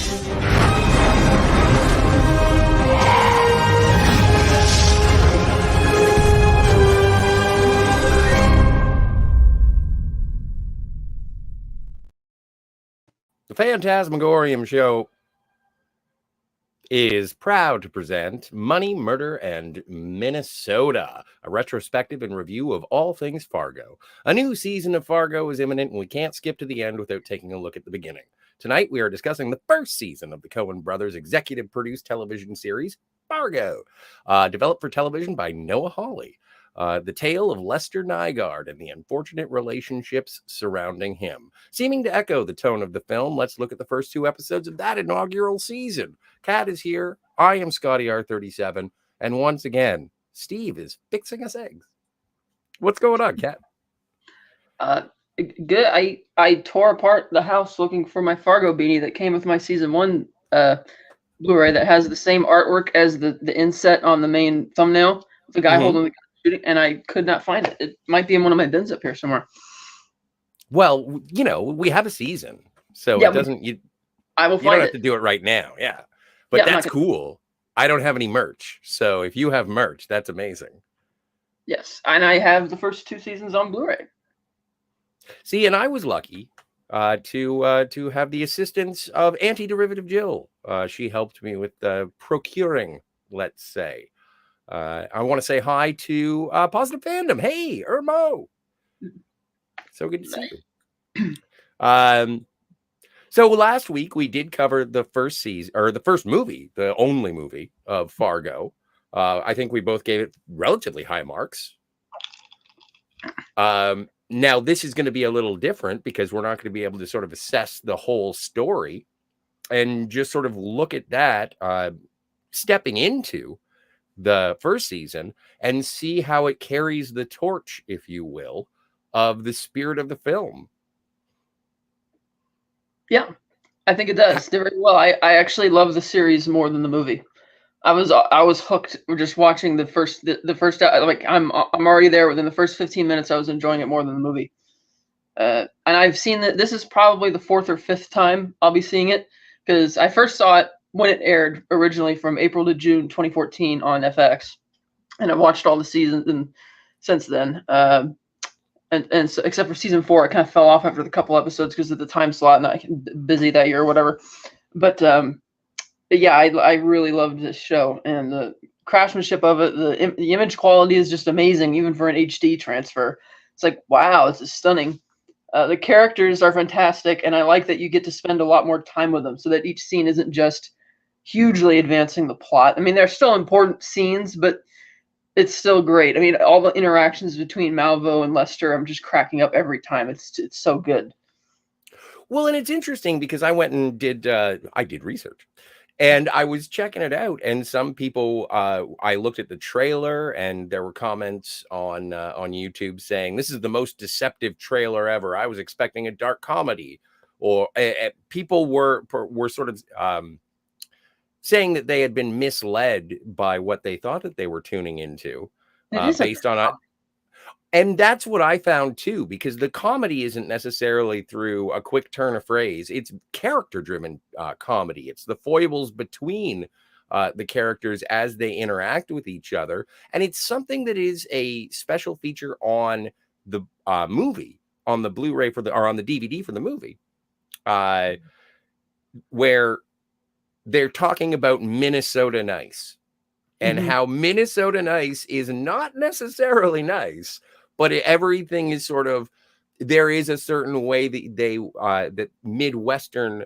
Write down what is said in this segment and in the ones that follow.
The Fantasmagorium show is proud to present Money, Murder, and Minnesota, a retrospective and review of all things Fargo. A new season of Fargo is imminent, and we can't skip to the end without taking a look at the beginning. Tonight, we are discussing the first season of the Coen brothers' executive-produced television series, Fargo, developed for television by Noah Hawley. The tale of Lester Nygaard and the unfortunate relationships surrounding him. Seeming to echo the tone of the film, let's look at the first 2 episodes of that inaugural season. Kat is here. I am Scotty R37. And once again, Steve is fixing us eggs. What's going on, Kat? Good. I tore apart the house looking for my Fargo beanie that came with my season 1 Blu-ray that has the same artwork as the inset on the main thumbnail. The guy holding the gun shooting, and I could not find it. It might be in one of my bins up here somewhere. Well, you know, we have a season, so Yeah, it doesn't. I will You don't find have it. to do it right now. Yeah, but Yeah, I'm that's not gonna- cool. I don't have any merch, so if you have merch, that's amazing. Yes, and I have the first 2 seasons on Blu-ray. See, and I was lucky to have the assistance of Anti-Derivative Jill. She helped me with procuring, let's say. I want to say hi to Positive Fandom. Hey, Irmo. So good to see you. So last week we did cover the first season, or the first movie, the only movie of Fargo. I think we both gave it relatively high marks. Now this is going to be a little different because we're not going to be able to sort of assess the whole story and just sort of look at that stepping into the first season and see how it carries the torch, if you will, of the spirit of the film. Yeah, I think it does. Did very well. I actually love the series more than the movie. I was hooked just watching the first like I'm already there within the first 15 minutes. I was enjoying it more than the movie. And I've seen that this is probably the 4th or 5th time I'll be seeing it, because I first saw it when it aired originally from April to June 2014 on FX, and I've watched all the seasons and since then. And so, except for season 4, I kind of fell off after the couple episodes because of the time slot and I busy that year or whatever. But yeah, I really loved this show, and the craftsmanship of it, the image quality is just amazing, even for an HD transfer. It's like, wow, this is stunning. The characters are fantastic, and I like that you get to spend a lot more time with them, so that each scene isn't just hugely advancing the plot. I mean, they're still important scenes, but it's still great. I mean, all the interactions between Malvo and Lester, I'm just cracking up every time. It's so good. Well, and it's interesting because I went and did research, and I was checking it out, and some people, I looked at the trailer, and there were comments on YouTube saying this is the most deceptive trailer ever. I was expecting a dark comedy, or people were sort of saying that they had been misled by what they thought that they were tuning into, based on and that's what I found too, because the comedy isn't necessarily through a quick turn of phrase. It's character-driven comedy. It's the foibles between the characters as they interact with each other. And it's something that is a special feature on the movie, on the Blu-ray or on the DVD for the movie, where they're talking about Minnesota nice and how Minnesota nice is not necessarily nice. But everything is sort of, there is a certain way that that Midwestern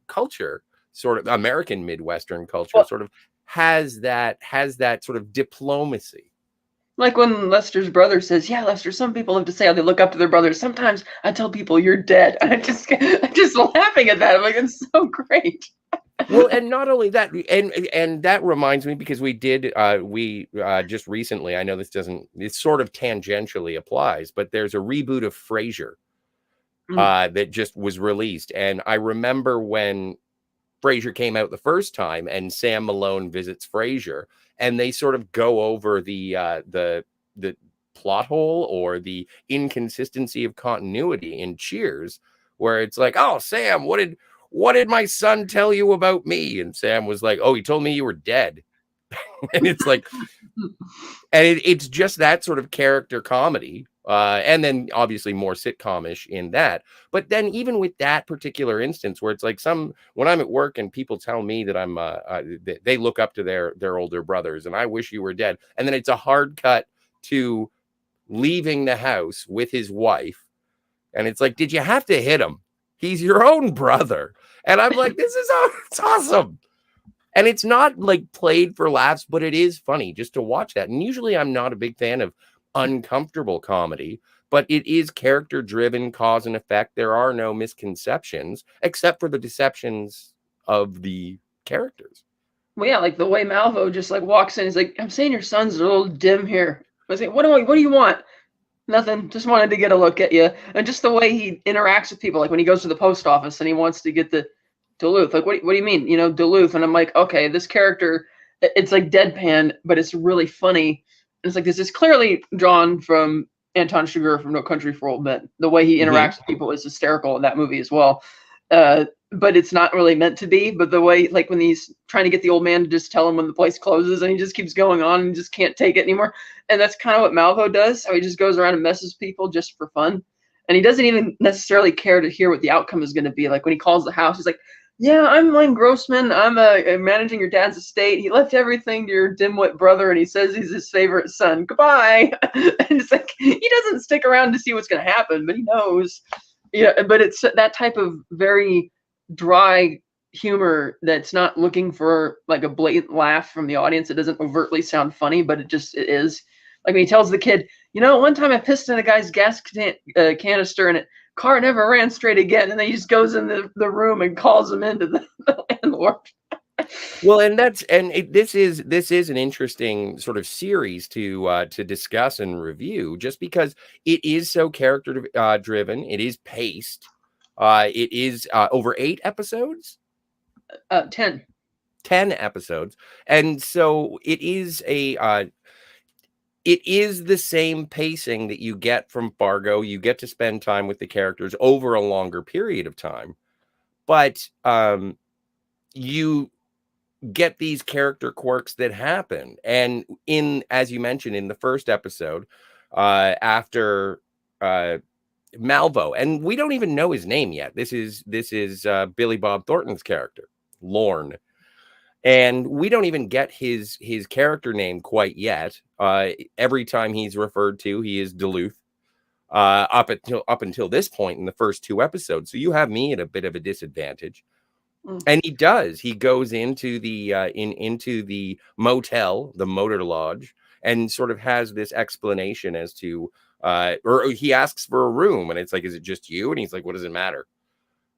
culture, sort of American Midwestern culture, sort of has that sort of diplomacy. Like when Lester's brother says, "Yeah, Lester, some people have to say how they look up to their brothers. Sometimes I tell people you're dead." I'm just laughing at that. I'm like, it's so great. Well, and not only that, and that reminds me, because we did just recently, I know it sort of tangentially applies, but there's a reboot of Frasier that just was released. And I remember when Frasier came out the first time and Sam Malone visits Frasier, and they sort of go over the plot hole or the inconsistency of continuity in Cheers, where it's like, oh, Sam, what what did my son tell you about me? And Sam was like, oh, he told me you were dead. And it's like, and it's just that sort of character comedy. And then obviously more sitcomish in that. But then even with that particular instance where it's like when I'm at work and people tell me that they look up to their older brothers and I wish you were dead. And then it's a hard cut to leaving the house with his wife. And it's like, did you have to hit him? He's your own brother. And I'm like, it's awesome. And it's not like played for laughs, but it is funny just to watch that. And usually I'm not a big fan of uncomfortable comedy, but it is character driven, cause and effect. There are no misconceptions except for the deceptions of the characters. Well, yeah, like the way Malvo just like walks in, he's like, "I'm saying your son's a little dim here." I was like, "What do you want?" Nothing. Just wanted to get a look at you, and just the way he interacts with people, like when he goes to the post office and he wants to get the Duluth. Like, what do you mean? Duluth. And I'm like, okay, this character, it's like deadpan, but it's really funny. And it's like, this is clearly drawn from Anton Chigurh from No Country for Old Men. The way he interacts with people is hysterical in that movie as well. But it's not really meant to be. But the way, like when he's trying to get the old man to just tell him when the place closes and he just keeps going on and just can't take it anymore. And that's kind of what Malvo does. How he just goes around and messes people just for fun. And he doesn't even necessarily care to hear what the outcome is going to be. Like when he calls the house, he's like, "Yeah, I'm Len Grossman. I'm managing your dad's estate. He left everything to your dimwit brother, and he says he's his favorite son. Goodbye." And it's like he doesn't stick around to see what's going to happen, but he knows. Yeah, but it's that type of very dry humor that's not looking for like a blatant laugh from the audience. It doesn't overtly sound funny, but it is. Like when he tells the kid, one time I pissed in a guy's gas canister and car never ran straight again, and then he just goes in the room and calls him into the landlord. Well, and this is an interesting sort of series to discuss and review, just because it is so character driven. It is paced. It is over 8 episodes. 10 episodes, and so it is it is the same pacing that you get from Fargo. You get to spend time with the characters over a longer period of time, but you get these character quirks that happen. And as you mentioned in the first episode, after Malvo, and we don't even know his name yet. This is Billy Bob Thornton's character, Lorne. And we don't even get his character name quite yet. Every time he's referred to, he is Duluth. Up until this point in the first 2 episodes, so you have me at a bit of a disadvantage. And he goes into the into the motel, the motor lodge, and sort of has this explanation as to or he asks for a room, and it's like, is it just you? And he's like, what does it matter?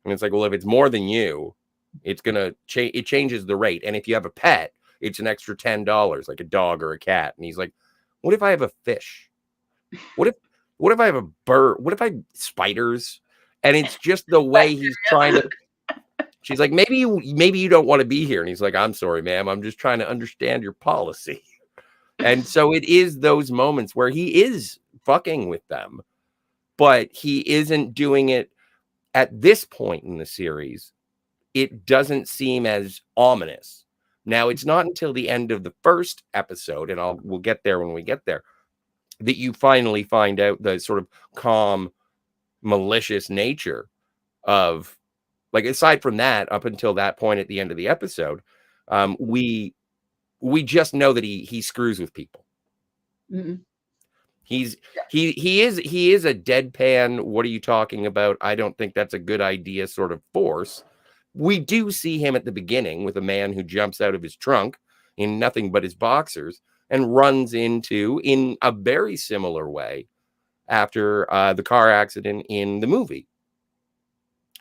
And it's like, well, if it's more than you, it's gonna change. It changes the rate. And if you have a pet, it's an extra $10, like a dog or a cat. And he's like, what if I have a fish? What if I have a bird? What if I have spiders? And it's just the way he's trying to. She's like, maybe you don't want to be here. And he's like, I'm sorry, ma'am. I'm just trying to understand your policy. And so it is those moments where he is fucking with them, but he isn't doing it at this point in the series. It doesn't seem as ominous. Now, it's not until the end of the first episode, and we'll get there when we get there, that you finally find out the sort of calm, malicious nature of, like, aside from that, up until that point at the end of the episode, we just know that he screws with people. Mm-hmm. He is a deadpan, what are you talking about? I don't think that's a good idea sort of force. We do see him at the beginning with a man who jumps out of his trunk in nothing but his boxers and runs into, in a very similar way, after the car accident in the movie,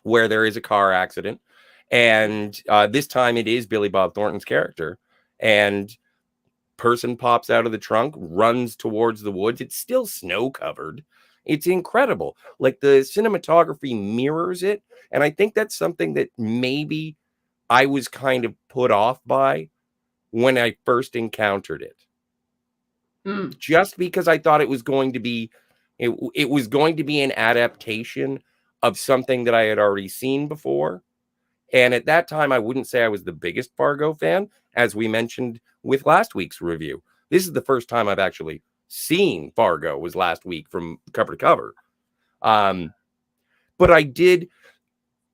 where there is a car accident. And this time it is Billy Bob Thornton's character. And person pops out of the trunk, runs towards the woods. It's still snow covered. It's incredible. Like, the cinematography mirrors it. And I think that's something that maybe I was kind of put off by when I first encountered it. Just because I thought it was going to be, it was going to be an adaptation of something that I had already seen before. And at that time, I wouldn't say I was the biggest Fargo fan, as we mentioned with last week's review. This is the first time I've actually seen Fargo, was last week from cover to cover. But I did,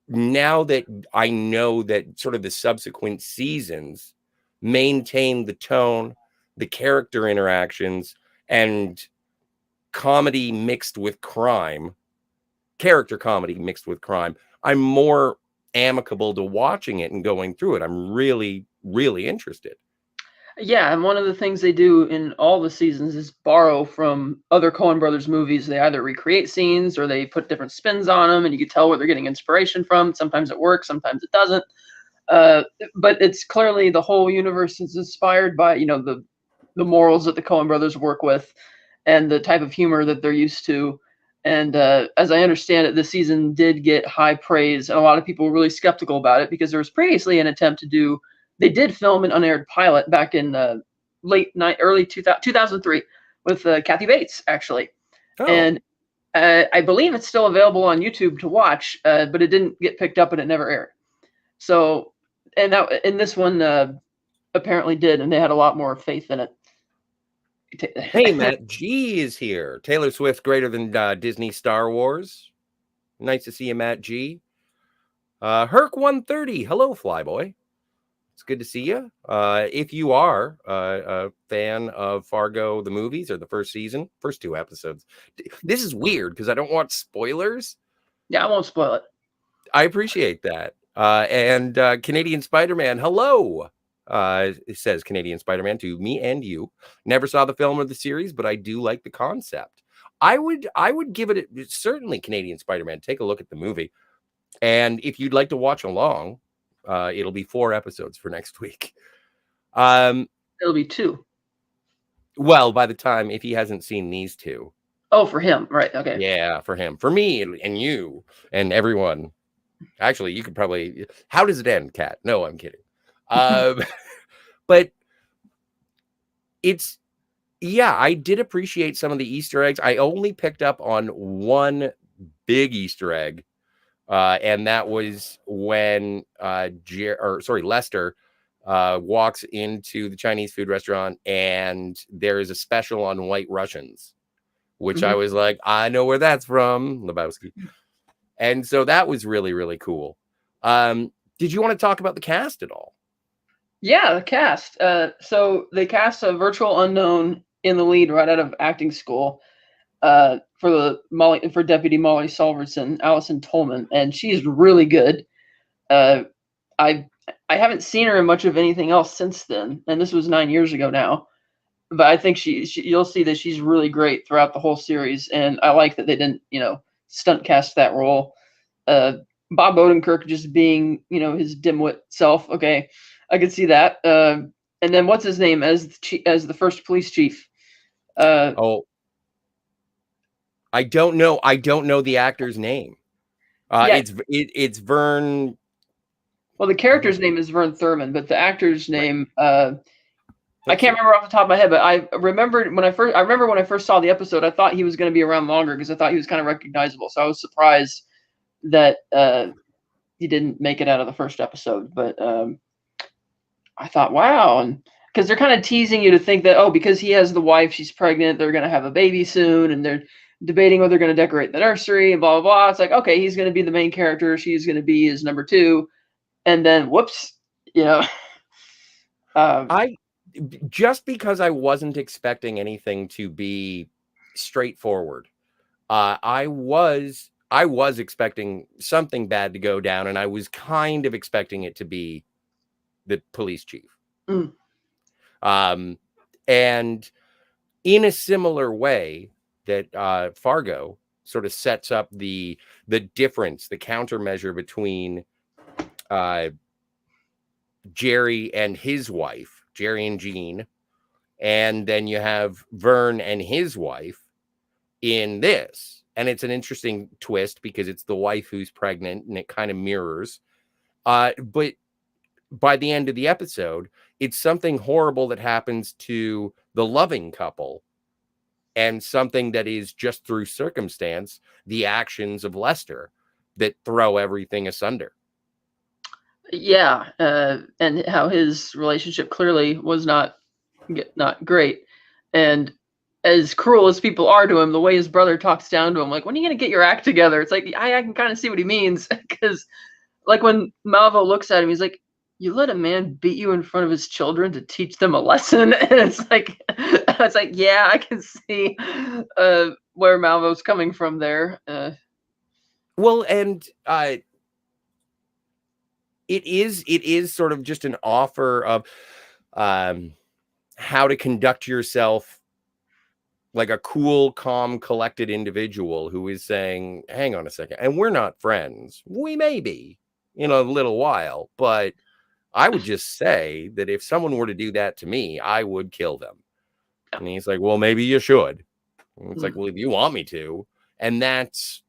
now that I know that sort of the subsequent seasons maintain the tone, the character interactions, and comedy mixed with crime, character comedy mixed with crime, I'm more amicable to watching it and going through it. I'm really, really interested. Yeah, and one of the things they do in all the seasons is borrow from other Coen Brothers movies. They either recreate scenes or they put different spins on them, and you can tell where they're getting inspiration from. Sometimes it works, sometimes it doesn't. But it's clearly the whole universe is inspired by the morals that the Coen Brothers work with, and the type of humor that they're used to. And as I understand it, this season did get high praise, and a lot of people were really skeptical about it because there was previously an attempt to do. They did film an unaired pilot back in early 2003 with Kathy Bates, actually, and I believe it's still available on YouTube to watch, but it didn't get picked up and it never aired. So, and this one apparently did, and they had a lot more faith in it. Hey, Matt G is here. Taylor Swift greater than Disney Star Wars. Nice to see you, Matt G. Herc 130. Hello, Flyboy. It's good to see you. If you are a fan of Fargo, the movies, or the first season, first 2 episodes, this is weird because I don't want spoilers. Yeah, I won't spoil it. I appreciate that. And Canadian Spider-Man, hello. It says Canadian Spider-Man to me and you. Never saw the film or the series, but I do like the concept. I would give it certainly Canadian Spider-Man. Take a look at the movie. And if you'd like to watch along, it'll be 4 episodes for next week. It'll be 2. Well, by the time, if he hasn't seen these 2. Oh, for him, right? Okay. Yeah, for him, for me, and you, and everyone. Actually, you could probably. How does it end, Kat? No, I'm kidding. But it's, yeah, I did appreciate some of the Easter eggs. I only picked up on one big Easter egg. And that was when Lester walks into the Chinese food restaurant and there is a special on White Russians, which I was like, I know where that's from, Lebowski. And so that was really, really cool. Did you want to talk about the cast at all? Yeah, the cast. So they cast a virtual unknown in the lead right out of acting school. For Deputy Molly Solverson, Allison Tolman, and she's really good. I haven't seen her in much of anything else since then, and this was 9 years ago now. But I think you'll see that she's really great throughout the whole series, and I like that they didn't stunt cast that role. Bob Odenkirk just being his dimwit self. Okay, I could see that. And then what's his name as the first police chief? I don't know. I don't know the actor's name. It's Vern. Well, the character's name is Vern Thurman, but the actor's name, I can't remember off the top of my head. But I remember when I first saw the episode, I thought he was going to be around longer because I thought he was kind of recognizable. So I was surprised that he didn't make it out of the first episode. But I thought, wow, and because they're kind of teasing you to think that because he has the wife, she's pregnant, they're going to have a baby soon, and they're debating whether they're going to decorate the nursery and blah blah blah. It's like, okay, he's going to be the main character, she's going to be his number 2, and then whoops, I just because I wasn't expecting anything to be straightforward. I was expecting something bad to go down, and I was kind of expecting it to be the police chief. And in a similar way that Fargo sort of sets up the difference, the countermeasure between Jerry and his wife, Jerry and Jean, and then you have Vern and his wife in this. And it's an interesting twist because it's the wife who's pregnant and it kind of mirrors. But by the end of the episode, it's something horrible that happens to the loving couple and something that is just through circumstance, the actions of Lester that throw everything asunder. Yeah, and how his relationship clearly was not great, and as cruel as people are to him, the way his brother talks down to him, like, when are you gonna get your act together? It's like I can kind of see what he means, because like when Malvo looks at him, he's like, "You let a man beat you in front of his children to teach them a lesson," and it's like, yeah, I can see where Malvo's coming from there. Well, and it is sort of just an offer of how to conduct yourself like a cool, calm, collected individual who is saying, hang on a second, and we're not friends. We may be in a little while, but I would just say that if someone were to do that to me, I would kill them. And he's like, well, maybe you should. And it's like, well, if you want me to. And that's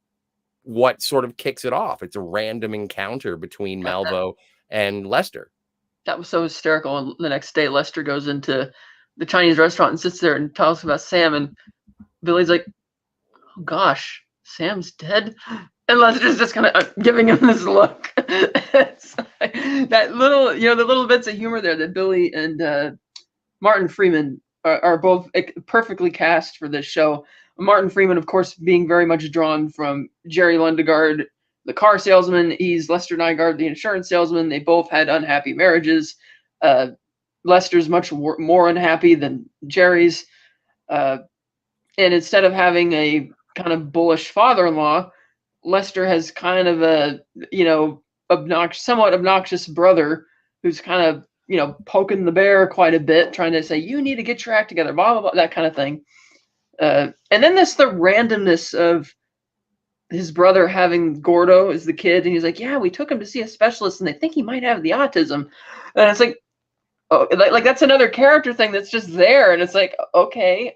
what sort of kicks it off. It's a random encounter between Malvo and Lester. That was so hysterical. And the next day, Lester goes into the Chinese restaurant and sits there and talks about Sam, and Billy's like, "Oh gosh, Sam's dead," and Lester's just kind of giving him this look. It's like, that little, the little bits of humor there that Billy and Martin Freeman are both perfectly cast for this show. Martin Freeman, of course, being very much drawn from Jerry Lundegaard, the car salesman. He's Lester Nygaard, the insurance salesman. They both had unhappy marriages. Lester's much more unhappy than Jerry's. And instead of having a kind of bullish father-in-law, Lester has kind of a, somewhat obnoxious brother who's kind of, poking the bear quite a bit, trying to say, you need to get your act together, blah, blah, blah, that kind of thing. And then there's the randomness of his brother having Gordo as the kid, and he's like, yeah, we took him to see a specialist, and they think he might have the autism. And it's like, oh, like that's another character thing that's just there, and it's like, okay.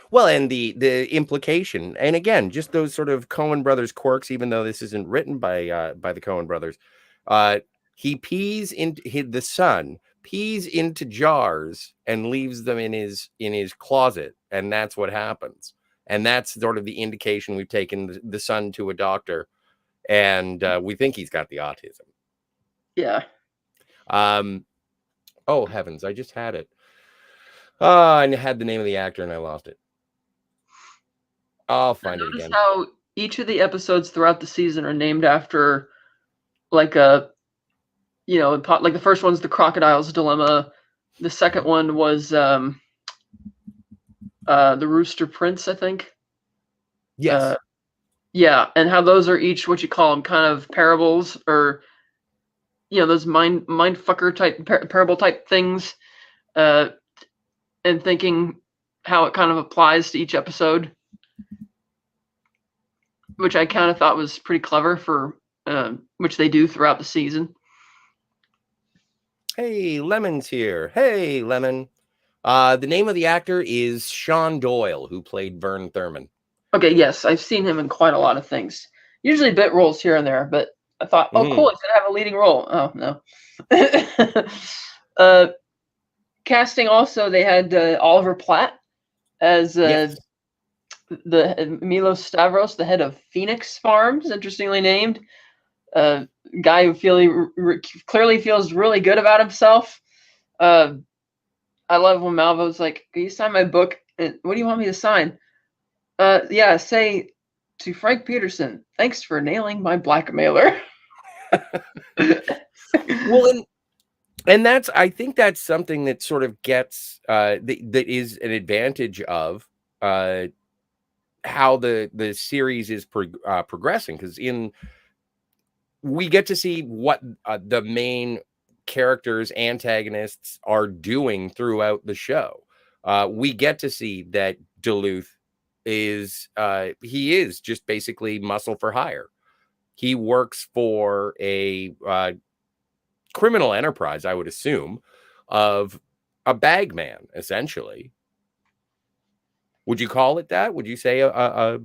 Well, and the implication, and again, just those sort of Coen brothers quirks, even though this isn't written by the Coen brothers, he pees into the son pees into jars and leaves them in his closet, and that's what happens. And that's sort of the indication we've taken the son to a doctor, and we think he's got the autism. Yeah. Oh heavens, I just had it. I had the name of the actor and I lost it. I'll find it again. How each of the episodes throughout the season are named after like a, like the first one's the Crocodile's Dilemma. The second one was the Rooster Prince, I think. Yes. Yeah, and how those are each what you call them, kind of parables, or those mind fucker type parable type things, and thinking how it kind of applies to each episode, which I kind of thought was pretty clever for which they do throughout the season. Hey, Lemon's here. Hey, Lemon. The name of the actor is Sean Doyle, who played Vern Thurman. Okay, yes, I've seen him in quite a lot of things. Usually bit roles here and there, but I thought, oh, cool, he's gonna have a leading role. Oh no. Casting also, they had Oliver Platt as Yes. the Milos Stavros, the head of Phoenix Farms, interestingly named. Guy who clearly feels really good about himself. I love when Malvo's like, "Can you sign my book? What do you want me to sign?" Yeah, say to Frank Peterson, "Thanks for nailing my blackmailer." Well, and I think that's something that sort of gets that is an advantage of how the series is progressing, because we get to see what the main characters, antagonists are doing throughout the show. We get to see that Duluth is he is just basically muscle for hire. He works for a criminal enterprise, I would assume, of a bagman, essentially. Would you call it that? Would you say a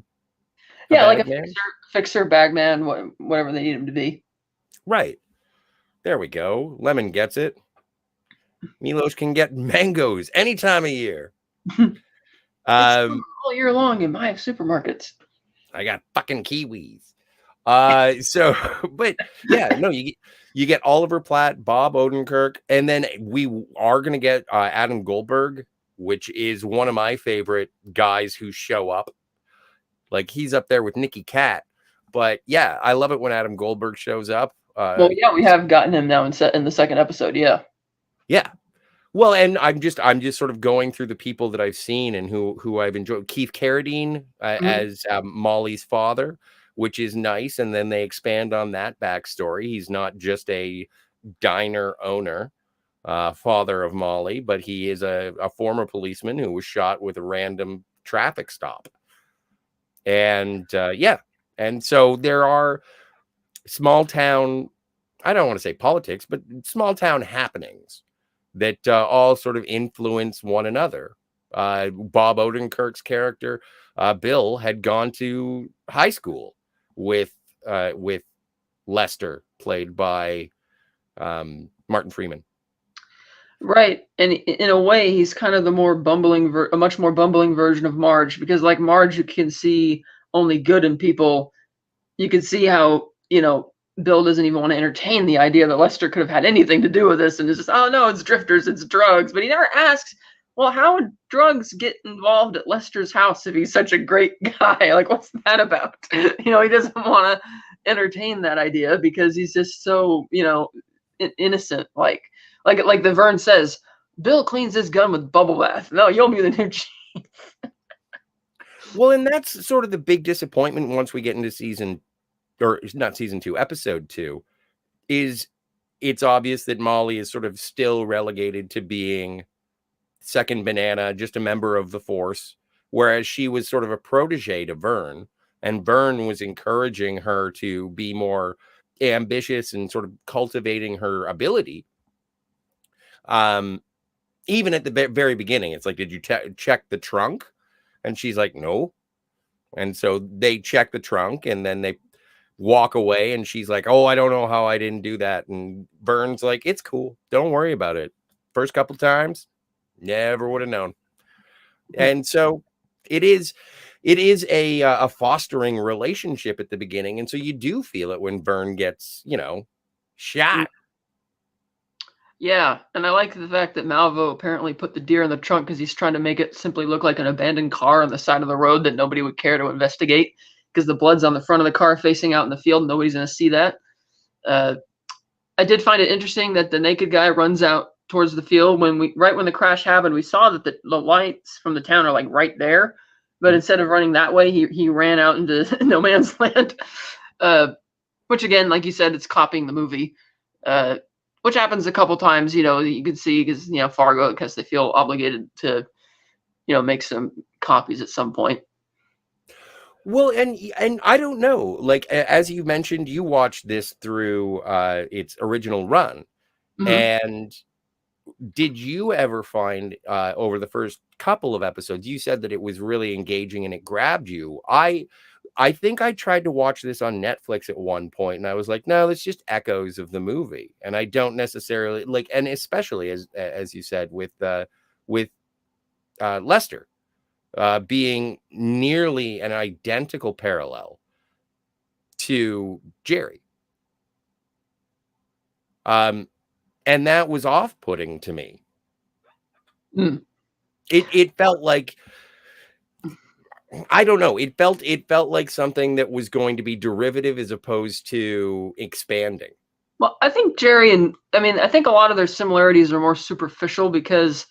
yeah, like bagman? a fixer, bagman, whatever they need him to be. Right. There we go. Lemon gets it. Milos can get mangoes any time of year. All year long in my supermarkets. I got fucking kiwis. So, but yeah, no, you get Oliver Platt, Bob Odenkirk, and then we are gonna get Adam Goldberg, which is one of my favorite guys who show up. Like he's up there with Nicky Cat. But yeah, I love it when Adam Goldberg shows up. Well, yeah, we have gotten him now in the second episode. Yeah. Yeah. Well, and I'm just sort of going through the people that I've seen and who I've enjoyed. Keith Carradine Mhm. as Molly's father, which is nice, and then they expand on that backstory. He's not just a diner owner, father of Molly, but he is a former policeman who was shot with a random traffic stop. And yeah, and so there are small town, I don't want to say politics, but small town happenings that all sort of influence one another. Bob Odenkirk's character, Bill, had gone to high school with Lester, played by Martin Freeman. Right, and in a way, he's kind of the more bumbling, a much more bumbling version of Marge, because like Marge, you can see only good in people. You can see how, Bill doesn't even want to entertain the idea that Lester could have had anything to do with this, and it's just, oh no, it's drifters, it's drugs. But he never asks, well, how would drugs get involved at Lester's house if he's such a great guy? Like, what's that about? He doesn't want to entertain that idea because he's just so, innocent. Like the Vern says, Bill cleans his gun with bubble bath. No, you'll be the new chief. Well, and that's sort of the big disappointment once we get into not season 2, episode 2, is it's obvious that Molly is sort of still relegated to being second banana, just a member of the force, whereas she was sort of a protege to Vern, and Vern was encouraging her to be more ambitious and sort of cultivating her ability. Even at the very beginning, it's like, did you check the trunk? And she's like, no. And so they check the trunk and then they walk away and she's like, oh, I don't know how I didn't do that. And Vern's like, it's cool, don't worry about it. First couple times, never would have known. And so it is a fostering relationship at the beginning. And so you do feel it when Vern gets, shot. Yeah, and I like the fact that Malvo apparently put the deer in the trunk because he's trying to make it simply look like an abandoned car on the side of the road that nobody would care to investigate because the blood's on the front of the car facing out in the field. Nobody's going to see that. I did find it interesting that the naked guy runs out towards the field right when the crash happened. We saw that the lights from the town are like right there, but instead of running that way, he ran out into no man's land. Which again, like you said, it's copying the movie. Which happens a couple times, you can see because, Fargo, because they feel obligated to, make some copies at some point. Well, and I don't know, like, as you mentioned, you watched this through its original run. Mhm. And did you ever find over the first couple of episodes, you said that it was really engaging and it grabbed you. I think I tried to watch this on Netflix at one point and I was like, no, it's just echoes of the movie. And I don't necessarily like, and especially as you said, with Lester being nearly an identical parallel to Jerry. And that was off-putting to me. Mm. It felt like, I don't know. It felt like something that was going to be derivative as opposed to expanding. Well, I think I think a lot of their similarities are more superficial because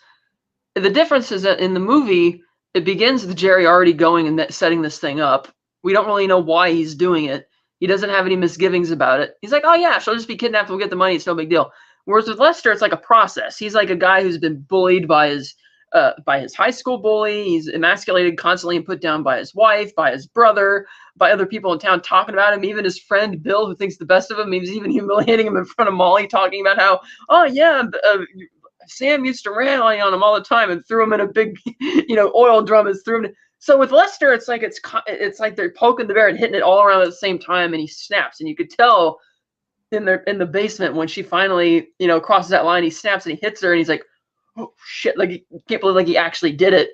the difference is that in the movie, it begins with Jerry already going and setting this thing up. We don't really know why he's doing it. He doesn't have any misgivings about it. He's like, oh yeah, she'll just be kidnapped. We'll get the money. It's no big deal. Whereas with Lester, it's like a process. He's like a guy who's been bullied by his high school bully. He's emasculated constantly and put down by his wife, by his brother, by other people in town talking about him. Even his friend Bill, who thinks the best of him, he's even humiliating him in front of Molly, talking about how, oh yeah, Sam used to rally on him all the time and threw him in a big, oil drum and threw him. So with Lester, it's like they're poking the bear and hitting it all around at the same time, and he snaps. And you could tell in the basement when she finally, crosses that line, he snaps and he hits her, and he's like, oh shit, like he can't believe like he actually did it.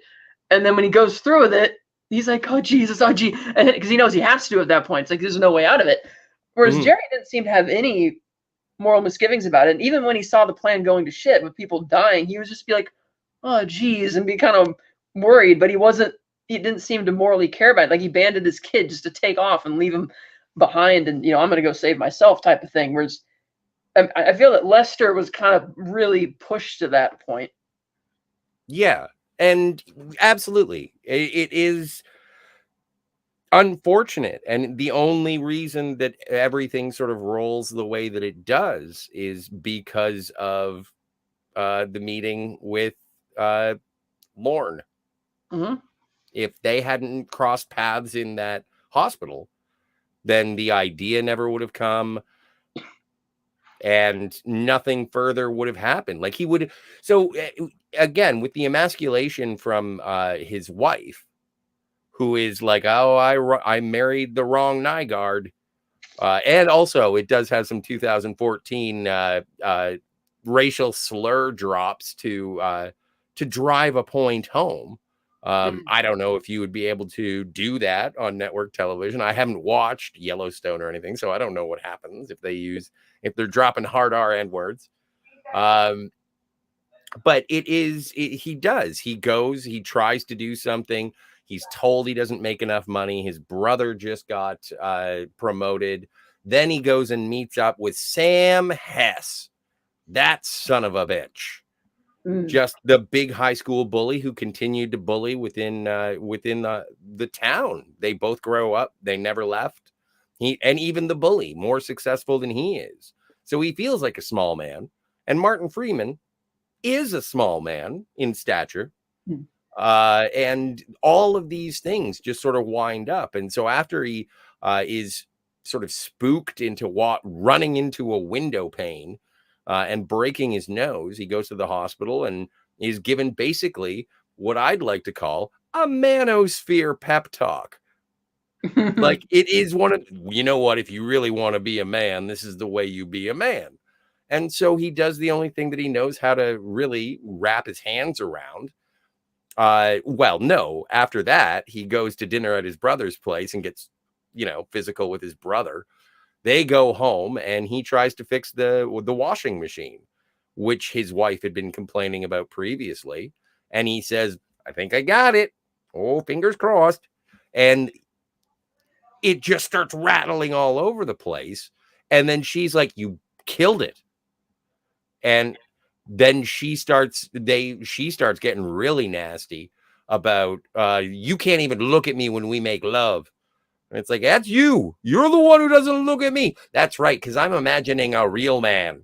And then when he goes through with it, he's like, oh Jesus, oh gee, and because he knows he has to at that point. It's like there's no way out of it. Whereas Mhm. Jerry didn't seem to have any moral misgivings about it. And even when he saw the plan going to shit with people dying, he was just be like, oh geez, and be kind of worried, but he wasn't. He didn't seem to morally care about it. Like he abandoned his kid just to take off and leave him behind, and I'm gonna go save myself type of thing. Whereas I feel that Lester was kind of really pushed to that point. Yeah, and absolutely, it is unfortunate, and the only reason that everything sort of rolls the way that it does is because of the meeting with Lorne. Mm-hmm. If they hadn't crossed paths in that hospital, then the idea never would have come, and nothing further would have happened. Like he would. So again, with the emasculation from his wife, who is like, oh, I married the wrong Nygaard. And also, it does have some 2014 racial slur drops to drive a point home. I don't know if you would be able to do that on network television. I haven't watched Yellowstone or anything, so I don't know what happens if they're dropping hard R and words. But he goes, he tries to do something. He's told he doesn't make enough money. His brother just got promoted. Then he goes and meets up with Sam Hess, that son of a bitch, Mm. just the big high school bully who continued to bully within the town. They both grow up, they never left. And even the bully more successful than he is, so he feels like a small man. And Martin Freeman is a small man in stature. Mm. And all of these things just sort of wind up. And so after he is sort of spooked into running into a window pane and breaking his nose, he goes to the hospital and is given basically what I'd like to call a manosphere pep talk. Like it is one of, what, if you really want to be a man, this is the way you be a man. And so he does the only thing that he knows how to really wrap his hands around. Well, no, after that, he goes to dinner at his brother's place and gets, physical with his brother. They go home and he tries to fix the washing machine, which his wife had been complaining about previously. And he says, I think I got it. Oh, fingers crossed. And it just starts rattling all over the place. And then she's like, you killed it. And then she starts getting really nasty about you can't even look at me when we make love. And it's like, that's you're the one who doesn't look at me. That's right, because I'm imagining a real man.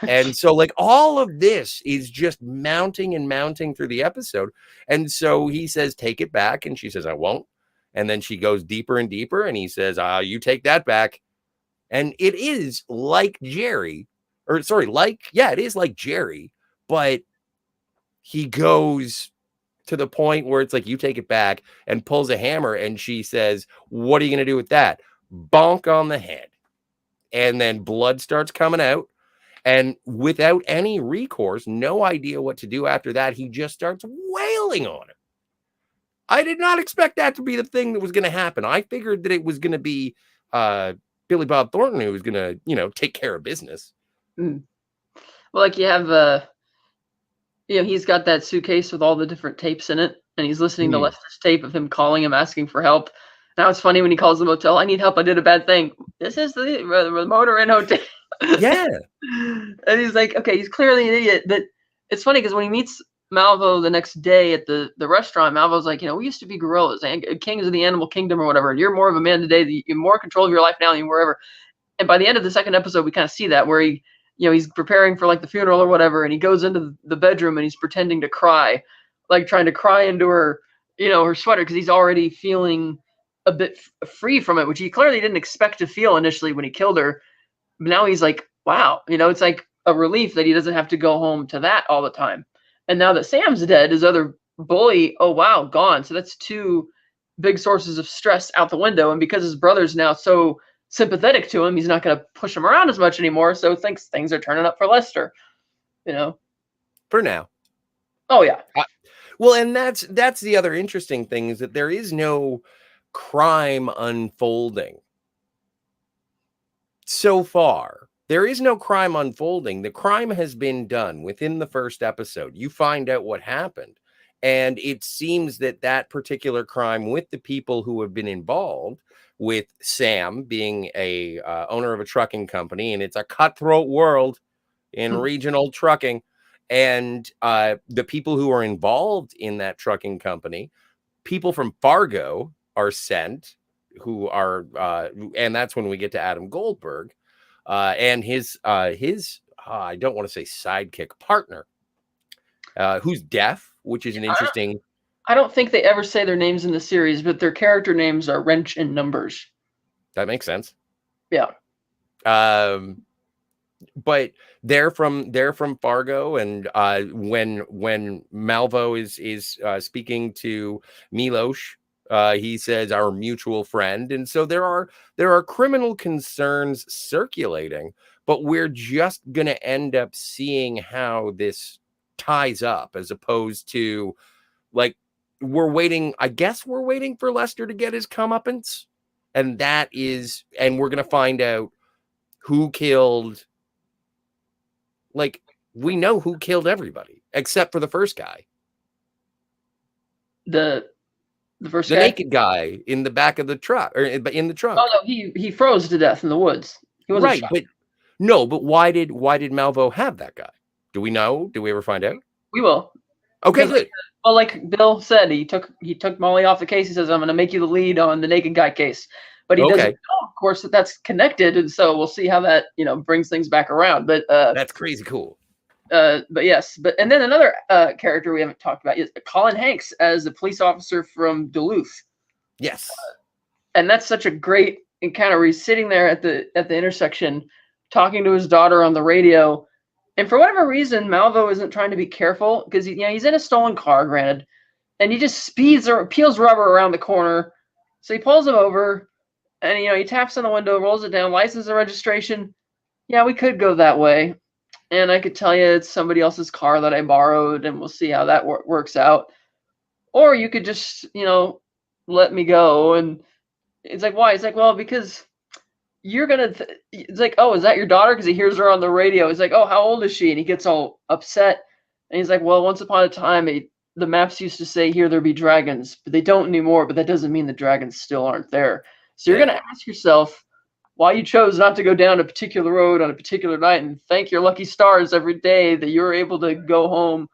And so like all of this is just mounting and mounting through the episode. And so he says, take it back, and she says, I won't. And then she goes deeper and deeper, and he says, you take that back. And it is like Jerry, or sorry, it is like Jerry, but he goes to the point where it's like, you take it back, and pulls a hammer, and she says, what are you going to do with that? Bonk on the head. And then blood starts coming out. And without any recourse, no idea what to do after that, he just starts wailing on him. I did not expect that to be the thing that was going to happen. I figured that it was going to be Billy Bob Thornton who was going to, take care of business. Mm. Well, like you have, he's got that suitcase with all the different tapes in it, and he's listening to Lester's tape of him calling him, asking for help. Now it's funny when he calls the motel, I need help, I did a bad thing. This is the Motor Inn Hotel. Yeah. And he's like, okay, he's clearly an idiot. But it's funny because when he meets Malvo the next day at the restaurant, Malvo's like, we used to be gorillas, kings of the animal kingdom or whatever, and you're more of a man today. You have more control of your life now than you were ever. And by the end of the second episode, we kind of see that where he, he's preparing for like the funeral or whatever, and he goes into the bedroom and he's pretending to cry, like trying to cry into her, her sweater, because he's already feeling a bit free from it, which he clearly didn't expect to feel initially when he killed her. But now he's like, wow, it's like a relief that he doesn't have to go home to that all the time. And now that Sam's dead, his other bully, oh wow, gone. So that's two big sources of stress out the window. And because his brother's now so sympathetic to him, he's not going to push him around as much anymore. So things are turning up for Lester, For now. Oh yeah. Well, and that's the other interesting thing, is that there is no crime unfolding. So far, there is no crime unfolding. The crime has been done within the first episode. You find out what happened. And it seems that that particular crime, with the people who have been involved, with Sam being a owner of a trucking company, and it's a cutthroat world in regional trucking, and the people who are involved in that trucking company, people from Fargo are sent, who are and that's when we get to Adam Goldberg and his I don't want to say sidekick, partner, who's deaf, which is an interesting. I don't think they ever say their names in the series, but their character names are Wrench and Numbers. That makes sense. Yeah. But they're from Fargo, and when Malvo is speaking to Milos, he says our mutual friend, and so there are criminal concerns circulating, but we're just going to end up seeing how this ties up, as opposed to, like, I guess we're waiting for Lester to get his comeuppance, and we're going to find out who killed. Like, we know who killed everybody except for the first guy. The first the guy? Naked guy in the back of the truck, or in the trunk. Oh no, he froze to death in the woods. He wasn't right, shot. but why did Malvo have that guy? Do we know? Do we ever find out? We will. Okay, good. Like Bill said, he took Molly off the case. He says, "I'm going to make you the lead on the Naked Guy case," but he doesn't know, of course, that that's connected, and so we'll see how that brings things back around. But that's crazy cool. But yes, and then another character we haven't talked about is Colin Hanks as the police officer from Duluth. Yes, and that's such a great encounter where he's sitting there at the intersection, talking to his daughter on the radio. And for whatever reason, Malvo isn't trying to be careful, because he's in a stolen car, granted, and he just speeds or peels rubber around the corner. So he pulls him over, and he taps on the window, rolls it down, license and registration. Yeah, we could go that way, and I could tell you it's somebody else's car that I borrowed, and we'll see how that works out. Or you could just let me go. And it's like, why? It's like, well, because you're gonna it's like, oh, is that your daughter? Because he hears her on the radio. He's like, oh, how old is she? And he gets all upset, and he's like, well, once upon a time the maps used to say here there be dragons, but they don't anymore. But that doesn't mean the dragons still aren't there. So you're gonna ask yourself why you chose not to go down a particular road on a particular night, and thank your lucky stars every day that you were able to go home,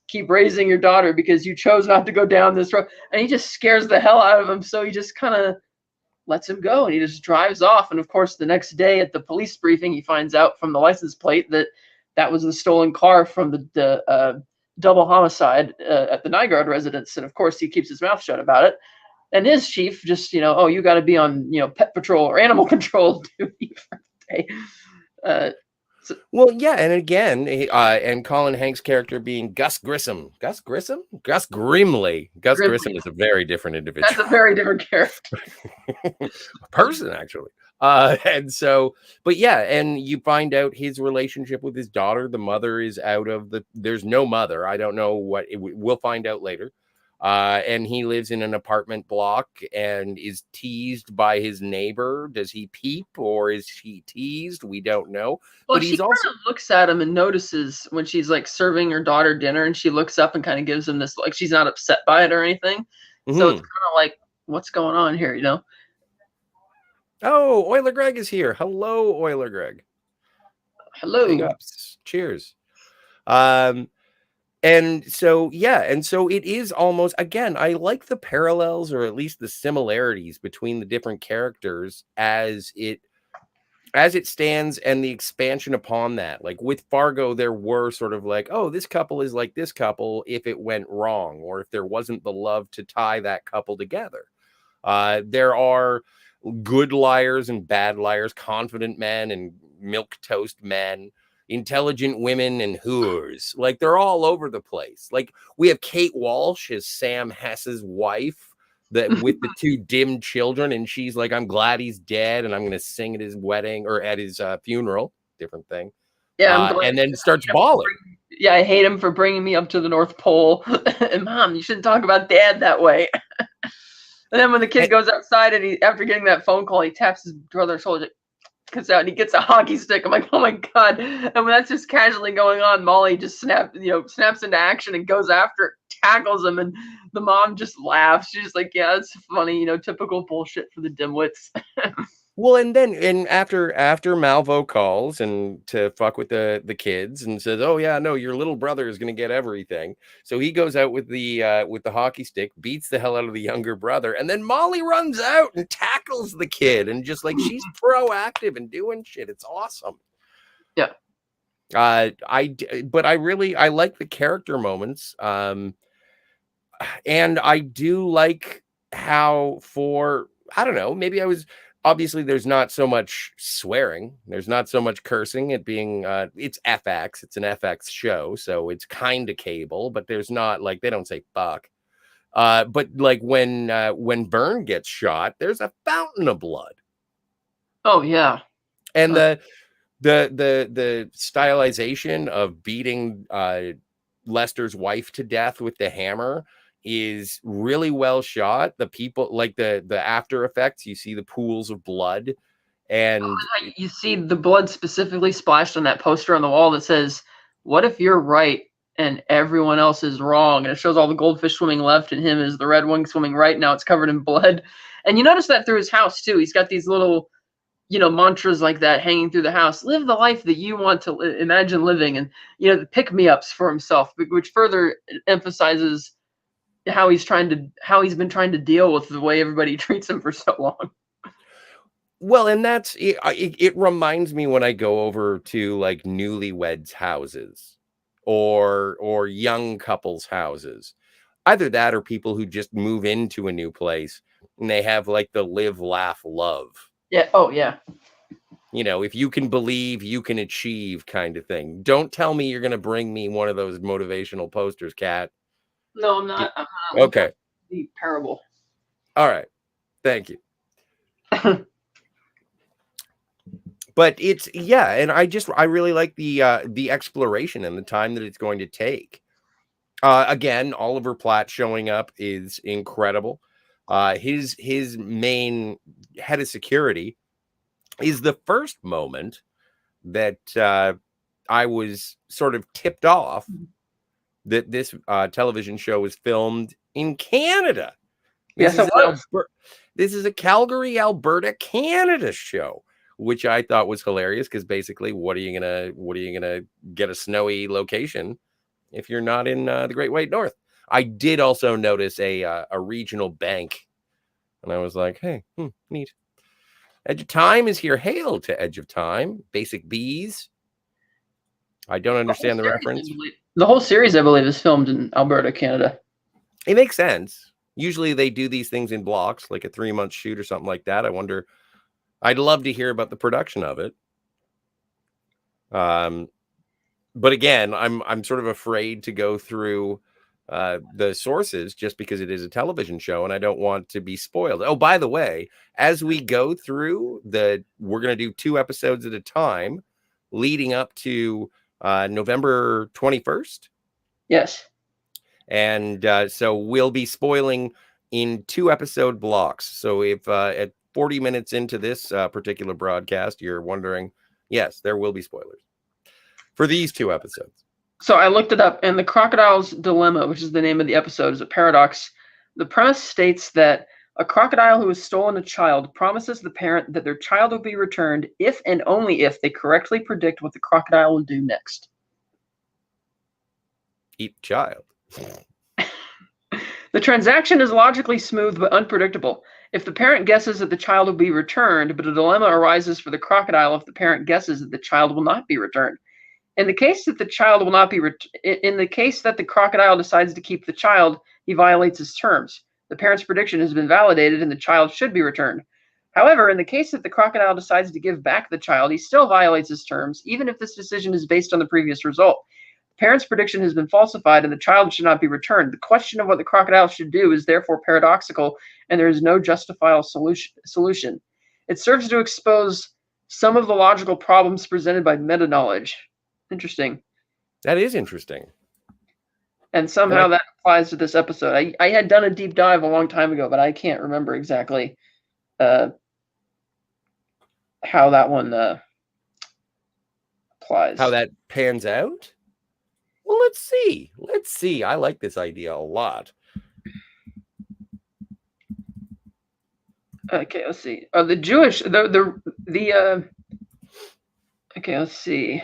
keep raising your daughter, because you chose not to go down this road. And he just scares the hell out of him, so he just kind of lets him go, and he just drives off. And of course, the next day at the police briefing, he finds out from the license plate that was the stolen car from the double homicide at the Nygaard residence. And of course, he keeps his mouth shut about it. And his chief just, oh, you got to be on, pet patrol or animal control duty for the day. Well, yeah, and again, and Colin Hanks' character being Gus Grissom. Gus Grissom? Gus Grimley. Gus Grissom is a very different individual. That's a very different character. A person, actually. And so, but yeah, and you find out his relationship with his daughter. The mother is there's no mother. I don't know we'll find out later. And he lives in an apartment block and is teased by his neighbor. Does he peep, or is he teased? We don't know. Well, but she kind of looks at him and notices when she's like serving her daughter dinner, and she looks up and kind of gives him this, like, she's not upset by it or anything. Mm-hmm. So it's kind of like, what's going on here, Oh, Euler Greg is here. Hello, Euler Greg. Hello. Big ups. Cheers. And so, yeah, and so it is almost, again, I like the parallels, or at least the similarities between the different characters as it stands, and the expansion upon that. Like with Fargo, there were sort of like, oh, this couple is like this couple if it went wrong, or if there wasn't the love to tie that couple together. There are good liars and bad liars, confident men and milquetoast men, intelligent women and whores. Like, they're all over the place. Like, we have Kate Walsh as Sam Hess's wife, that with the two dim children, and she's like, I'm glad he's dead, and I'm going to sing at his wedding, or at his funeral. Different thing. Yeah, I'm going. and then starts bawling. Yeah, I hate him for bringing me up to the North Pole. And Mom, you shouldn't talk about Dad that way. And then when the kid goes outside and after getting that phone call, he taps his brother's shoulder, comes out and he gets a hockey stick. I'm like, oh my god! And when that's just casually going on, Molly just snaps into action and goes after it, tackles him, and the mom just laughs. She's like, yeah, it's funny, typical bullshit for the dimwits. Well, and after Malvo calls and to fuck with the kids and says, "Oh yeah, no, your little brother is gonna get everything." So he goes out with the hockey stick, beats the hell out of the younger brother, and then Molly runs out and tackles the kid, and just like she's proactive and doing shit. It's awesome. Yeah. But I like the character moments. And I do like how I don't know, maybe I was. Obviously, there's not so much swearing. There's not so much cursing. It being, it's FX. It's an FX show, so it's kind of cable. But there's not like they don't say fuck. But like when Vern gets shot, there's a fountain of blood. Oh yeah, and the stylization of beating Lester's wife to death with the hammer is really well shot. The people like the after effects, you see the pools of blood, and you see the blood specifically splashed on that poster on the wall that says, "What if you're right and everyone else is wrong?" And it shows all the goldfish swimming left and him as the red one swimming right. Now it's covered in blood. And you notice that through his house too. He's got these little mantras like that hanging through the house. Live the life that you want to imagine living, and the pick-me-ups for himself, which further emphasizes how he's been trying to deal with the way everybody treats him for so long. Well, and that's it reminds me when I go over to like newlyweds houses or young couples houses. Either that or people who just move into a new place and they have like the live, laugh, love. Yeah. Oh, yeah. If you can believe, you can achieve kind of thing. Don't tell me you're going to bring me one of those motivational posters, Kat. No, I'm not. Okay. The parable. All right. Thank you. But it's and I really like the exploration and the time that it's going to take. Again, Oliver Platt showing up is incredible. His main head of security is the first moment that I was sort of tipped off that this television show was filmed in Canada. Yes, it was. This is a Calgary, Alberta, Canada show, which I thought was hilarious because basically, what are you gonna get a snowy location if you're not in the Great White North? I did also notice a regional bank, and I was like, hey, neat. Edge of Time is here. Hail to Edge of Time. Basic Bees. I don't understand the reference. The whole series, I believe, is filmed in Alberta, Canada. It makes sense. Usually they do these things in blocks, like a 3-month shoot or something like that. I wonder. I'd love to hear about the production of it. But again, I'm sort of afraid to go through the sources just because it is a television show and I don't want to be spoiled. Oh, by the way, as we go through we're going to do 2 episodes at a time leading up to November 21st. Yes. And so we'll be spoiling in 2 episode blocks. So if at 40 minutes into this particular broadcast, you're wondering, yes, there will be spoilers for these 2 episodes. So I looked it up, and The Crocodile's Dilemma, which is the name of the episode, is a paradox. The premise states that a crocodile who has stolen a child promises the parent that their child will be returned if and only if they correctly predict what the crocodile will do next. Eat the child. The transaction is logically smooth but unpredictable. If the parent guesses that the child will be returned, but a dilemma arises for the crocodile if the parent guesses that the child will not be returned. In the case that the child will not be in the case that the crocodile decides to keep the child, he violates his terms. The parent's prediction has been validated and the child should be returned. However, in the case that the crocodile decides to give back the child, he still violates his terms, even if this decision is based on the previous result. The parent's prediction has been falsified and the child should not be returned. The question of what the crocodile should do is therefore paradoxical, and there is no justifiable solution. It serves to expose some of the logical problems presented by meta-knowledge. Interesting. That is interesting. And somehow that applies to this episode. I had done a deep dive a long time ago, but I can't remember exactly how that one applies. How that pans out? Well, let's see. Let's see. I like this idea a lot. Okay, let's see. Okay, let's see.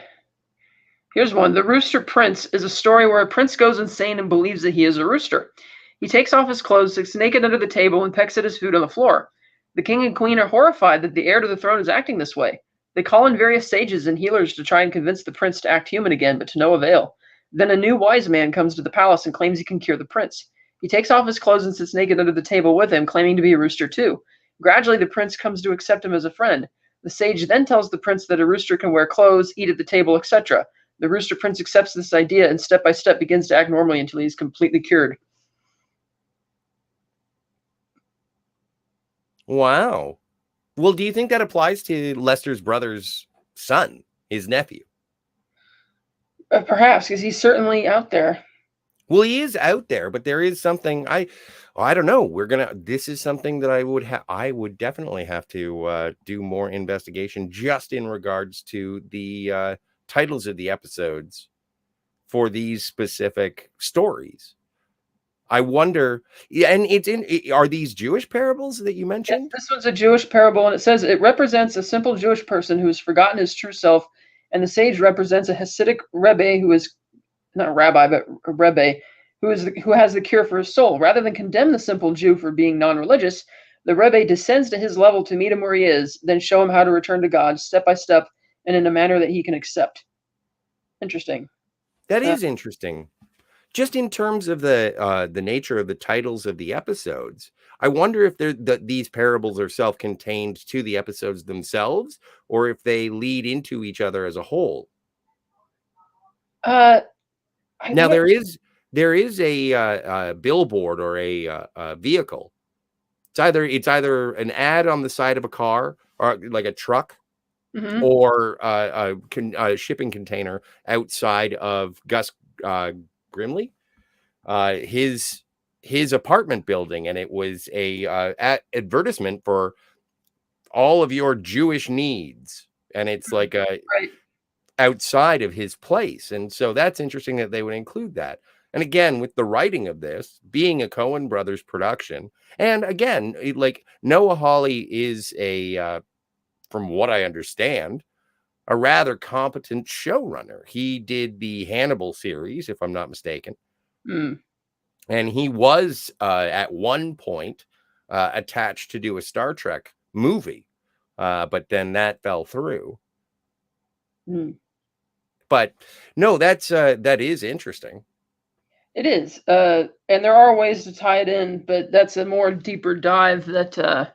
Here's one. The Rooster Prince is a story where a prince goes insane and believes that he is a rooster. He takes off his clothes, sits naked under the table, and pecks at his food on the floor. The king and queen are horrified that the heir to the throne is acting this way. They call in various sages and healers to try and convince the prince to act human again, but to no avail. Then a new wise man comes to the palace and claims he can cure the prince. He takes off his clothes and sits naked under the table with him, claiming to be a rooster too. Gradually, the prince comes to accept him as a friend. The sage then tells the prince that a rooster can wear clothes, eat at the table, etc. The Rooster Prince accepts this idea and step by step begins to act normally until he is completely cured. Wow. Well, do you think that applies to Lester's brother's son, his nephew? Perhaps, because he's certainly out there. Well, he is out there, but there is something I don't know. This is something that I would definitely have to do more investigation just in regards to the titles of the episodes for these specific stories. I wonder, and are these Jewish parables that you mentioned? Yes, this one's a Jewish parable, and it says it represents a simple Jewish person who has forgotten his true self, and the sage represents a Hasidic Rebbe who is not a rabbi, but a Rebbe who has the cure for his soul. Rather than condemn the simple Jew for being non-religious, the Rebbe descends to his level to meet him where he is, then show him how to return to God step by step and in a manner that he can accept. Interesting. That is interesting. Just in terms of the nature of the titles of the episodes, I wonder if these parables are self-contained to the episodes themselves, or if they lead into each other as a whole. Now there is a billboard or a vehicle. It's either an ad on the side of a car or like a truck, or a shipping container outside of Gus Grimley, his apartment building, and it was a advertisement for all of your Jewish needs, and it's like a outside of his place, and so that's interesting that they would include that. And again, with the writing of this being a Coen Brothers production, and again, like Noah Hawley is from what I understand, a rather competent showrunner. He did the Hannibal series, if I'm not mistaken. And he was at one point attached to do a Star Trek movie, but then that fell through. But no, that is interesting. It is, and there are ways to tie it in, but that's a more deeper dive that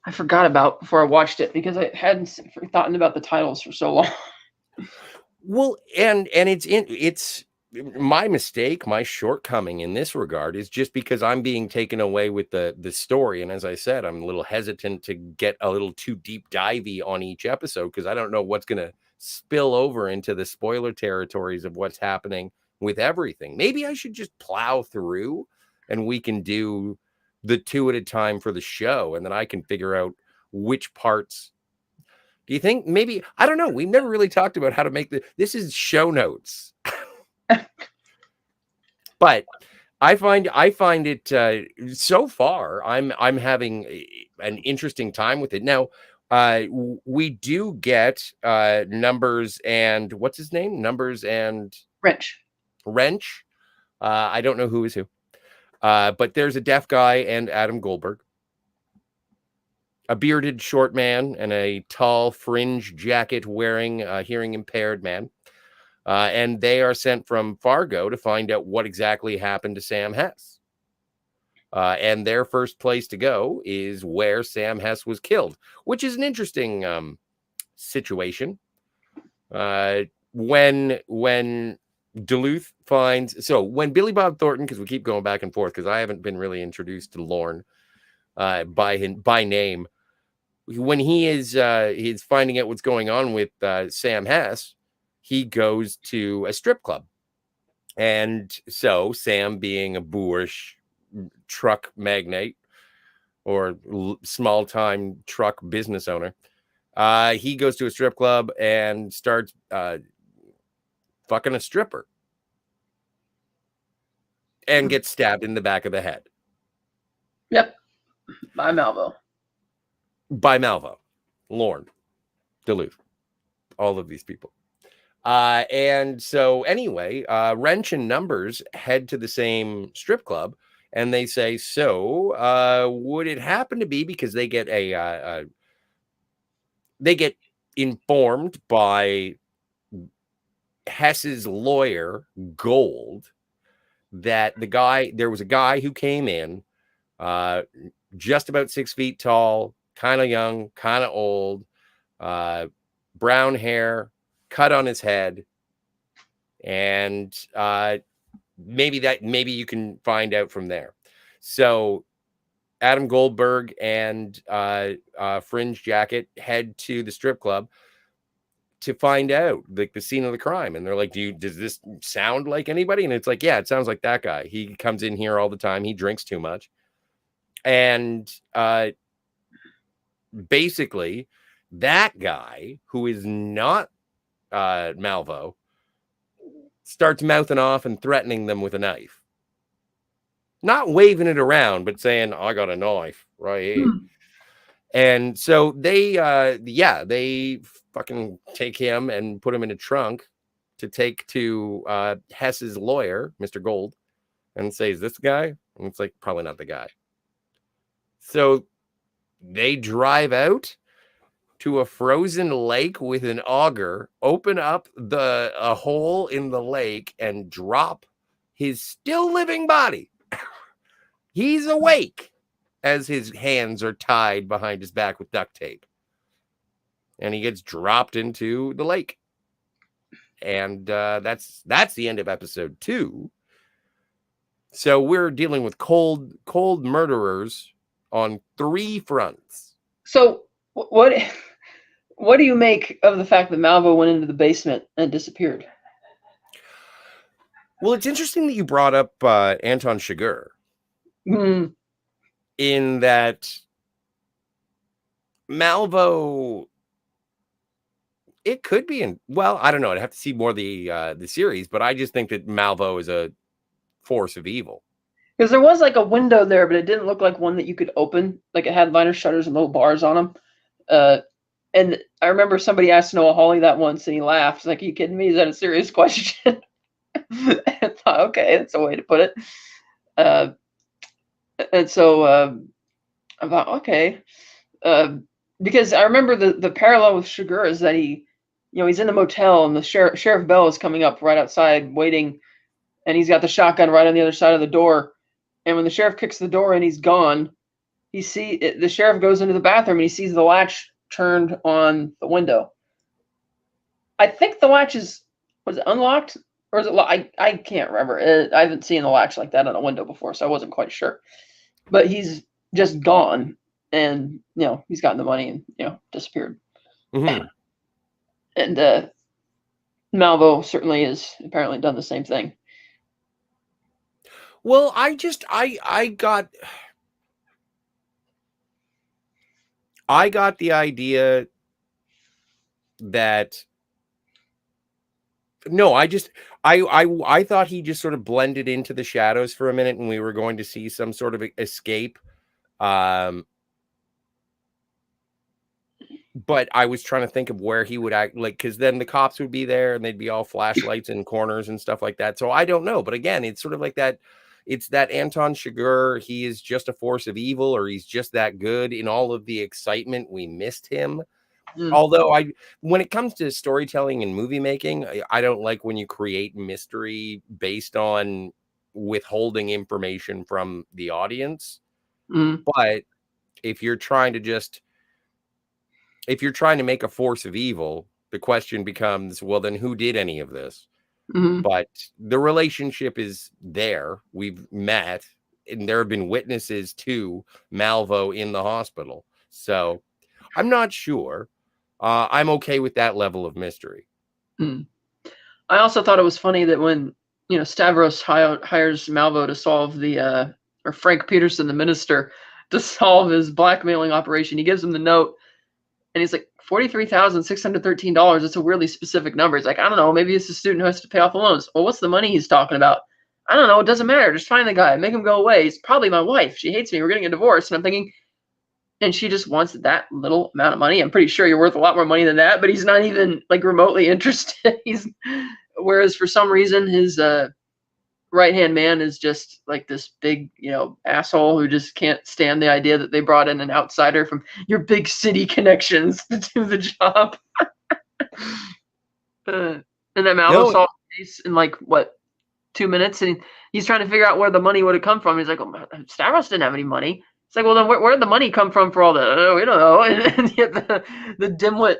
I forgot about before I watched it because I hadn't thought about the titles for so long. Well, and it's my mistake, my shortcoming in this regard is just because I'm being taken away with the story, and as I said, I'm a little hesitant to get a little too deep divey on each episode because I don't know what's going to spill over into the spoiler territories of what's happening with everything. Maybe I should just plow through and we can do the two at a time for the show, and then I can figure out which parts. Do you think maybe, I don't know, we've never really talked about how to make this is show notes. But I find it so far I'm having an interesting time with it. Now we do get Numbers and what's his name? Numbers and Wrench. I don't know who is who. But there's a deaf guy and Adam Goldberg, a bearded short man and a tall fringe jacket wearing hearing impaired man. And they are sent from Fargo to find out what exactly happened to Sam Hess. And their first place to go is where Sam Hess was killed, which is an interesting situation. When Duluth finds, so when Billy Bob Thornton, because we keep going back and forth because I haven't been really introduced to Lorne by name, when he is he's finding out what's going on with Sam Hess, he goes to a strip club. And so Sam, being a boorish truck magnate or small-time truck business owner, he goes to a strip club and starts fucking a stripper and gets stabbed in the back of the head. Yep. By Malvo. By Malvo, Lorne, Duluth, all of these people. And so anyway, Wrench and Numbers head to the same strip club, and they say, so would it happen to be, because they get they get informed by Hess's lawyer, Gold, that there was a guy who came in, just about 6 feet tall, kind of young, kind of old, brown hair, cut on his head, and maybe you can find out from there. So Adam Goldberg and Fringe Jacket head to the strip club to find out like the scene of the crime, and they're like, does this sound like anybody? And it's like, yeah, it sounds like that guy. He comes in here all the time. He drinks too much. And basically that guy, who is not Malvo, starts mouthing off and threatening them with a knife. Not waving it around, but saying, I got a knife right here. And so they fucking take him and put him in a trunk to take to Hess's lawyer, Mr. Gold, and say, is this the guy? And it's like, probably not the guy. So they drive out to a frozen lake with an auger, open up a hole in the lake, and drop his still living body. He's awake as his hands are tied behind his back with duct tape. And he gets dropped into the lake. And that's the end of episode 2. So we're dealing with cold murderers on 3 fronts. So what do you make of the fact that Malvo went into the basement and disappeared? Well, it's interesting that you brought up Anton Chigurh. In that Malvo, it could be I don't know. I'd have to see more of the series, but I just think that Malvo is a force of evil. Because there was like a window there, but it didn't look like one that you could open. Like it had liner shutters and little bars on them. And I remember somebody asked Noah Hawley that once, and he laughed. Like, are you kidding me? Is that a serious question? I thought, okay, that's a way to put it. And so I thought, okay. Because I remember the parallel with Chigurh is that he's in the motel, and the Sheriff Bell is coming up right outside waiting, and he's got the shotgun right on the other side of the door. And when the sheriff kicks the door and he's gone, the sheriff goes into the bathroom and he sees the latch turned on the window. I think the latch was it unlocked, or is it locked? I can't remember. I haven't seen the latch like that on a window before, so I wasn't quite sure. But he's just gone, and he's gotten the money and disappeared. Mm-hmm. And Malvo certainly has apparently done the same thing. Well, I got the idea that I thought he just sort of blended into the shadows for a minute, and we were going to see some sort of escape. But I was trying to think of where he would act, like, because then the cops would be there and they'd be all flashlights in corners and stuff like that. So I don't know. But again, it's sort of like that. It's that Anton Chigurh. He is just a force of evil, or he's just that good. In all of the excitement, we missed him. Although when it comes to storytelling and movie making, I don't like when you create mystery based on withholding information from the audience. But if you're trying to make a force of evil, the question becomes, well, then who did any of this? But the relationship is there. We've met, and there have been witnesses to Malvo in the hospital. So I'm not sure. I'm okay with that level of mystery. I also thought it was funny that when Stavros hires Malvo to solve the or Frank Peterson, the minister, to solve his blackmailing operation, he gives him the note, and he's like, $43,613. It's a weirdly specific number. He's like, I don't know, maybe it's a student who has to pay off the loans. Well, what's the money he's talking about? I don't know. It doesn't matter. Just find the guy, make him go away. He's probably my wife. She hates me. We're getting a divorce. And I'm thinking, and she just wants that little amount of money. I'm pretty sure you're worth a lot more money than that, but he's not even like remotely interested. Whereas for some reason his right-hand man is just like this big, asshole who just can't stand the idea that they brought in an outsider from your big city connections to do the job. And then Malvo solved the case in 2 minutes, and he's trying to figure out where the money would have come from. He's like, "Oh, Stavros didn't have any money." It's like, well, then where did the money come from for all that? Oh, we don't know. And yet the dimwit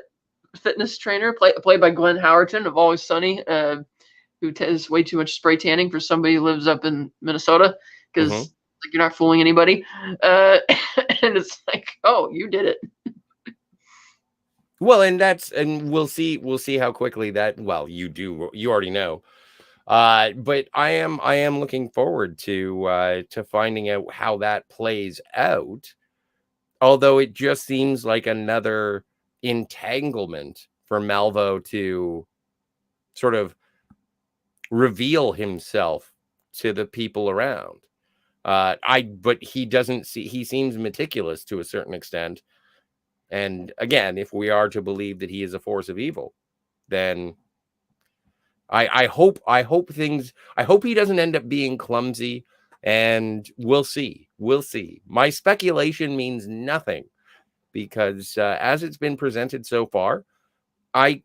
fitness trainer, played by Glenn Howerton of Always Sunny, who has way too much spray tanning for somebody who lives up in Minnesota, because you're not fooling anybody. And it's like, oh, you did it. Well, and we'll see how quickly that. Well, you already know. But I am looking forward to finding out how that plays out. Although it just seems like another entanglement for Malvo to sort of reveal himself to the people around. But he seems meticulous to a certain extent. And again, if we are to believe that he is a force of evil, then I hope he doesn't end up being clumsy, and we'll see. My speculation means nothing, because as it's been presented so far, I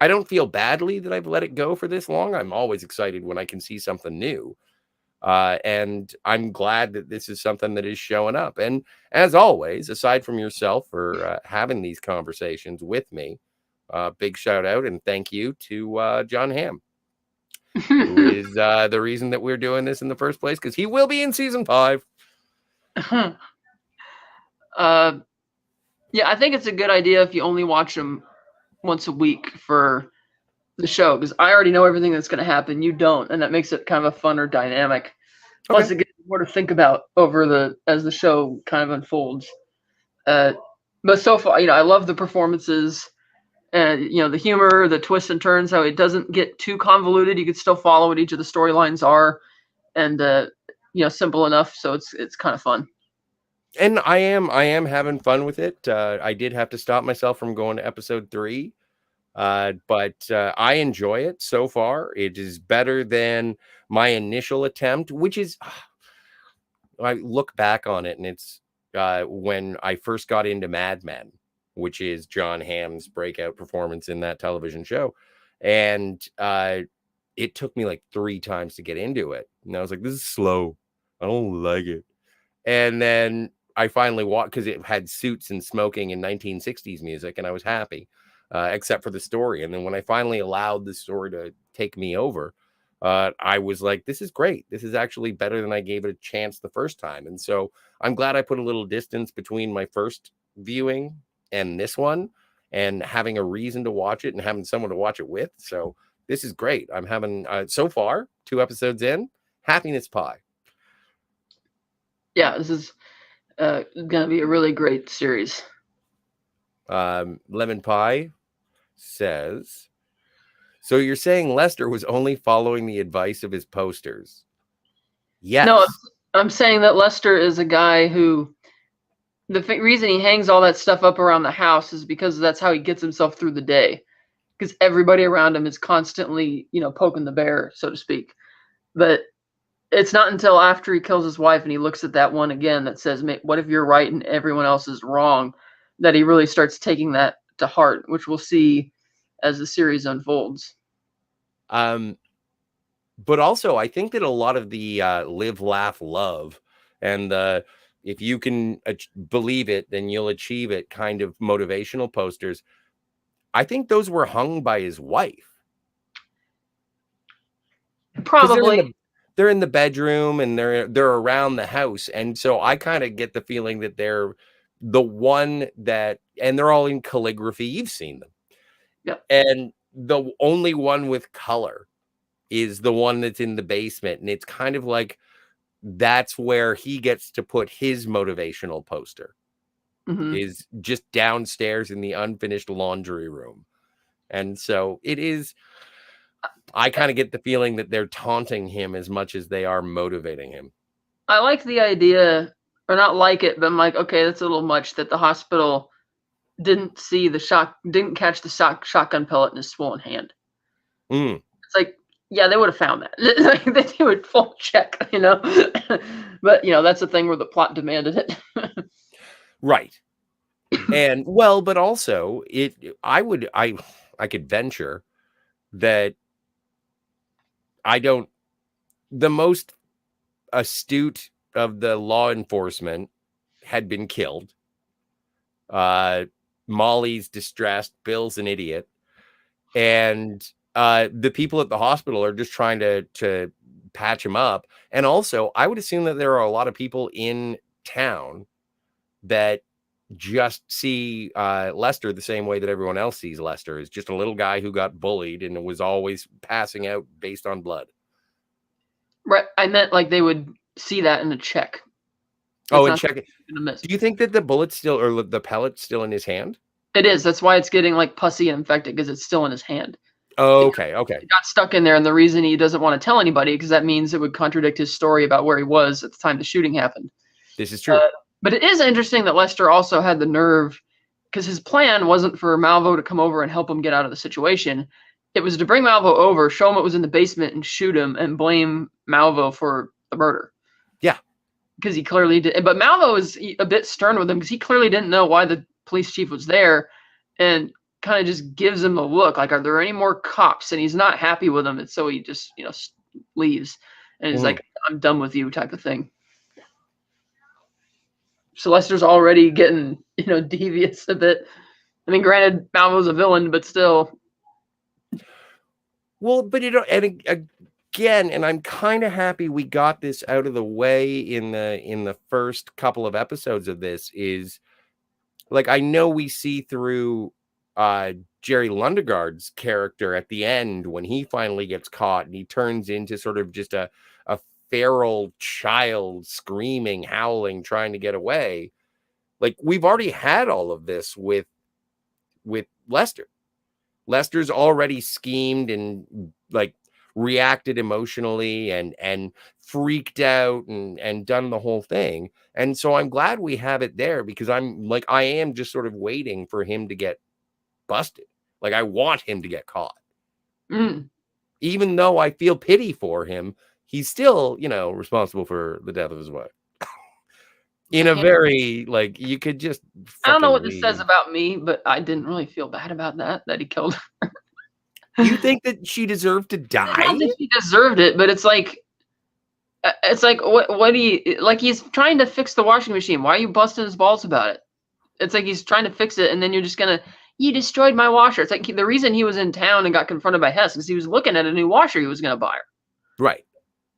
don't feel badly that I've let it go for this long. I'm always excited when I can see something new. And I'm glad that this is something that is showing up. And as always, aside from yourself for having these conversations with me, big shout out and thank you to John Hamm, who is the reason that we're doing this in the first place, because he will be in season 5. Yeah, I think it's a good idea if you only watch them once a week for the show, because I already know everything that's going to happen. You don't, and that makes it kind of a funner dynamic. Plus, it gives you more to think about as the show kind of unfolds. But so far, I love the performances, and the humor, the twists and turns, how it doesn't get too convoluted. You can still follow what each of the storylines are, and simple enough, so it's kind of fun. And I am having fun with it. I did have to stop myself from going to episode 3. But I enjoy it so far. It is better than my initial attempt, which is, I look back on it, and it's when I first got into Mad Men, which is John Hamm's breakout performance in that television show. And it took me like 3 times to get into it. And I was like, this is slow. I don't like it. And then I finally watched, because it had suits and smoking and 1960s music, and I was happy. Except for the story. And then when I finally allowed the story to take me over, I was like, this is great. This is actually better than I gave it a chance the first time. And so I'm glad I put a little distance between my first viewing and this one, and having a reason to watch it and having someone to watch it with. So this is great. I'm having, so far, 2 episodes in, happiness pie. Yeah, this is going to be a really great series. Lemon Pie says, so you're saying Lester was only following the advice of his posters? Yes. No, I'm saying that Lester is a guy who, the reason he hangs all that stuff up around the house is because that's how he gets himself through the day, because everybody around him is constantly, poking the bear, so to speak. But it's not until after he kills his wife and he looks at that one again that says, what if you're right and everyone else is wrong, that he really starts taking that to heart, which we'll see as the series unfolds. But also, I think that a lot of the live, laugh, love, and if you can believe it, then you'll achieve it kind of motivational posters, I think those were hung by his wife. Probably. They're in the bedroom, and they're around the house. And so I kind of get the feeling that they're the one that, and they're all in calligraphy. You've seen them. Yeah. And the only one with color is the one that's in the basement. And it's kind of like that's where he gets to put his motivational poster, is just downstairs in the unfinished laundry room. And so it is, I kind of get the feeling that they're taunting him as much as they are motivating him. I like the idea, or not like it, but I'm like, okay, that's a little much that the hospital didn't catch the shotgun pellet in his swollen hand. Mm. It's like, yeah, they would have found that. Like, they would full check, But that's the thing where the plot demanded it. Right. And well, but also I could venture that the most astute of the law enforcement had been killed. Molly's distressed, Bill's an idiot. And the people at the hospital are just trying to patch him up. And also, I would assume that there are a lot of people in town that just see Lester the same way that everyone else sees Lester, is just a little guy who got bullied and was always passing out based on blood. Right. I meant like they would see that in a check. And check it. Do you think that the bullet's still, or the pellet's still in his hand? It is. That's why it's getting like pussy and infected, because it's still in his hand. Oh, okay. It got stuck in there, and the reason he doesn't want to tell anybody, because that means it would contradict his story about where he was at the time the shooting happened. This is true. But it is interesting that Lester also had the nerve, because his plan wasn't for Malvo to come over and help him get out of the situation. It was to bring Malvo over, show him what was in the basement, and shoot him, and blame Malvo for the murder. Yeah. Because he clearly did. But Malvo is a bit stern with him, because he clearly didn't know why the police chief was there, and kind of just gives him a look like, are there any more cops? And he's not happy with them, and so he just leaves, and he's like, I'm done with you, type of thing. So Lester's already getting devious a bit. I mean, granted, Malvo's a villain, but still. Well, but and again, and I'm kind of happy we got this out of the way in the first couple of episodes of this. Is like, I know we see through Jerry Lundegaard's character at the end when he finally gets caught and he turns into sort of just a feral child, screaming, howling, trying to get away. Like, we've already had all of this with Lester. Lester's already schemed and like reacted emotionally and freaked out and done the whole thing. And so I'm glad we have it there, because I am just sort of waiting for him to get busted. Like, I want him to get caught. Even though I feel pity for him, he's still, responsible for the death of his wife. In a very, like, you could just. I don't know what this says about me, but I didn't really feel bad about that he killed her. You think that she deserved to die? I don't think she deserved it, but it's like what do you, like, he's trying to fix the washing machine. Why are you busting his balls about it? It's like he's trying to fix it, and then you're just you destroyed my washer. It's like the reason he was in town and got confronted by Hess is he was looking at a new washer he was going to buy her. Right.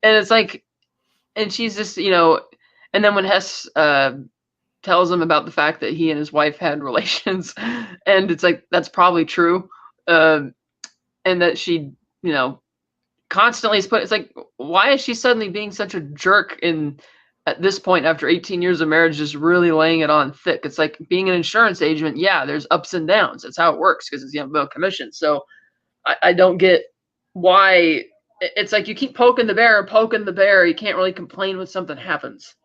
And it's like, and she's just, and then when Hess tells him about the fact that he and his wife had relations, and it's like, that's probably true. And that she, constantly is it's like, why is she suddenly being such a jerk at this point after 18 years of marriage, just really laying it on thick? It's like being an insurance agent. Yeah, there's ups and downs. That's how it works, because it's no commission. So I don't get why. It's like you keep poking the bear. You can't really complain when something happens.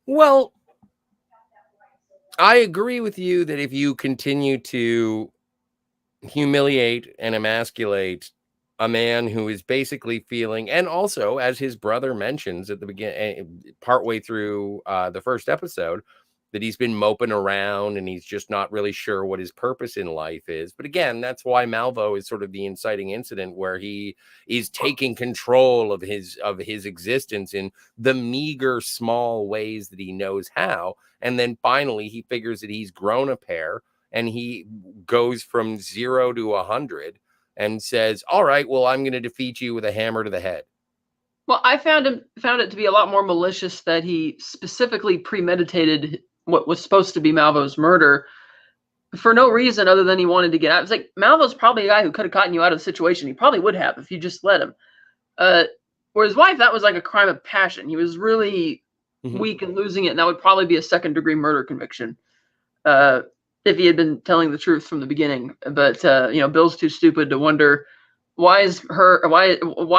Well, I agree with you that if you continue to humiliate and emasculate a man who is basically feeling, and also, as his brother mentions at the beginning, partway through the first episode, that he's been moping around and he's just not really sure what his purpose in life is. But again, that's why Malvo is sort of the inciting incident, where he is taking control of his existence in the meager, small ways that he knows how. And then finally, he figures that he's grown a pair, and he goes from 0 to 100 and says, all right, well, I'm going to defeat you with a hammer to the head. Well, I found it to be a lot more malicious that he specifically premeditated what was supposed to be Malvo's murder, for no reason other than he wanted to get out. It's like Malvo's probably a guy who could have gotten you out of the situation. He probably would have if you just let him. Where his wife, that was like a crime of passion. He was really weak and losing it, and that would probably be a second-degree murder conviction if he had been telling the truth from the beginning. But Bill's too stupid to wonder why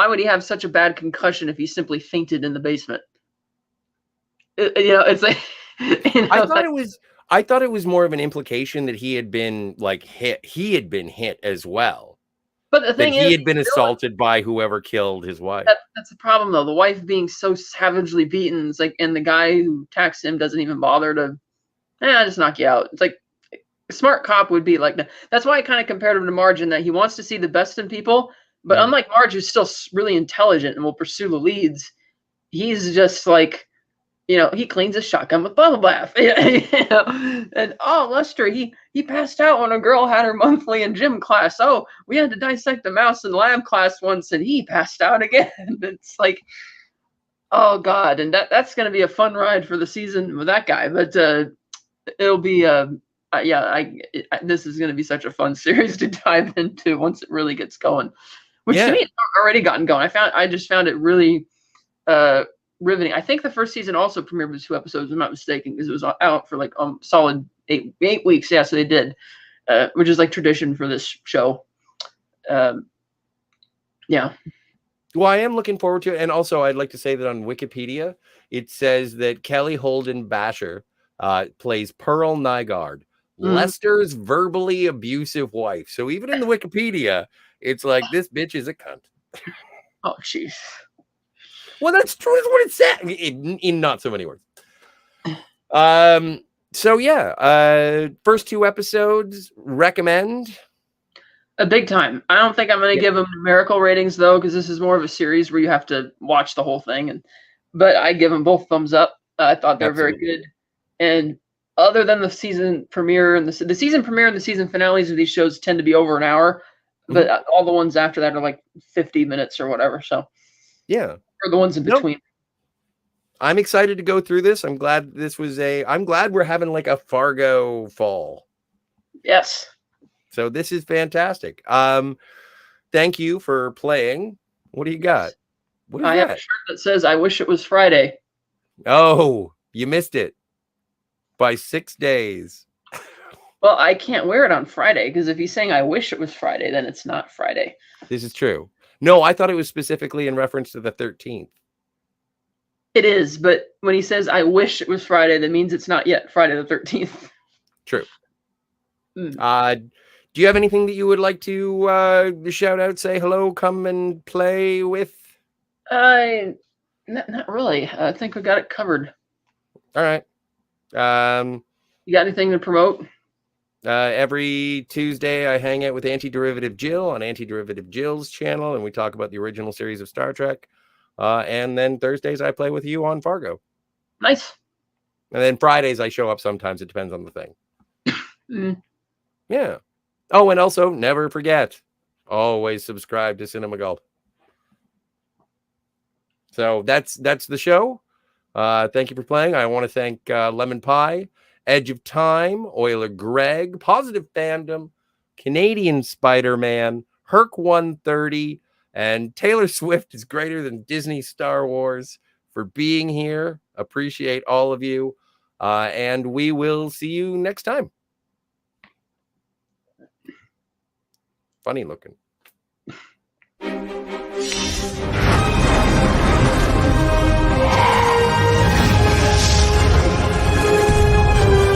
would he have such a bad concussion if he simply fainted in the basement. It's like I thought it was more of an implication that he had been like hit. He had been hit as well. But the thing is, he had been assaulted by whoever killed his wife. That's the problem, though. The wife being so savagely beaten, it's like, and the guy who attacks him doesn't even bother to, just knock you out. It's like a smart cop would be like that. That's why I kind of compared him to Marge in that he wants to see the best in people, but unlike Marge, who's still really intelligent and will pursue the leads, he's just like, he cleans his shotgun with bubble bath. And Lester, he passed out when a girl had her monthly in gym class. Oh, we had to dissect a mouse in lab class once, and he passed out again. It's like, oh God, and that's going to be a fun ride for the season with that guy. But it'll be this is going to be such a fun series to dive into once it really gets going. Which to me, it's already gotten going. I just found it really riveting. I think the first season also premiered with 2 episodes, if I'm not mistaken, because it was out for like solid 8 weeks. Yeah, so they did, which is like tradition for this show. Yeah. Well, I am looking forward to it. And also, I'd like to say that on Wikipedia, it says that Kelly Holden Basher plays Pearl Nygaard, Lester's verbally abusive wife. So even in the Wikipedia, it's like, this bitch is a cunt. Oh, jeez. Well, that's true. That's what it said in not so many words. So yeah, first 2 episodes, recommend. A big time. I don't think I'm going to give them numerical ratings though, because this is more of a series where you have to watch the whole thing. But I give them both thumbs up. I thought they're very good. And other than the season premiere and the season premiere and the season finales of these shows tend to be over an hour, but all the ones after that are like 50 minutes or whatever. So yeah. Or the ones in between. I'm excited to go through this. I'm glad I'm glad we're having like a Fargo fall. Yes. So this is fantastic. Thank you for playing. What do you got? What is I have a shirt that says, "I wish it was Friday." Oh, you missed it by 6 days. Well, I can't wear it on Friday because if he's saying I wish it was Friday, then it's not Friday. This is true. No, I thought it was specifically in reference to the 13th. It is, but when he says I wish it was Friday, that means it's not yet Friday the 13th. True. Do you have anything that you would like to shout out, say hello, come and play with? Not really. I think we got it covered. All right. You got anything to promote? Every Tuesday, I hang out with Antiderivative Jill on Antiderivative Jill's channel, and we talk about the original series of Star Trek. And then Thursdays, I play with you on Fargo. Nice. And then Fridays, I show up sometimes. It depends on the thing. Yeah. Oh, and also, never forget, always subscribe to Cinema Gulp. So that's the show. Thank you for playing. I want to thank Lemon Pie, Edge of Time, Euler Greg, Positive Fandom, Canadian Spider-Man, Herc 130, and Taylor Swift is greater than Disney Star Wars for being here. Appreciate all of you. And we will see you next time. Funny looking.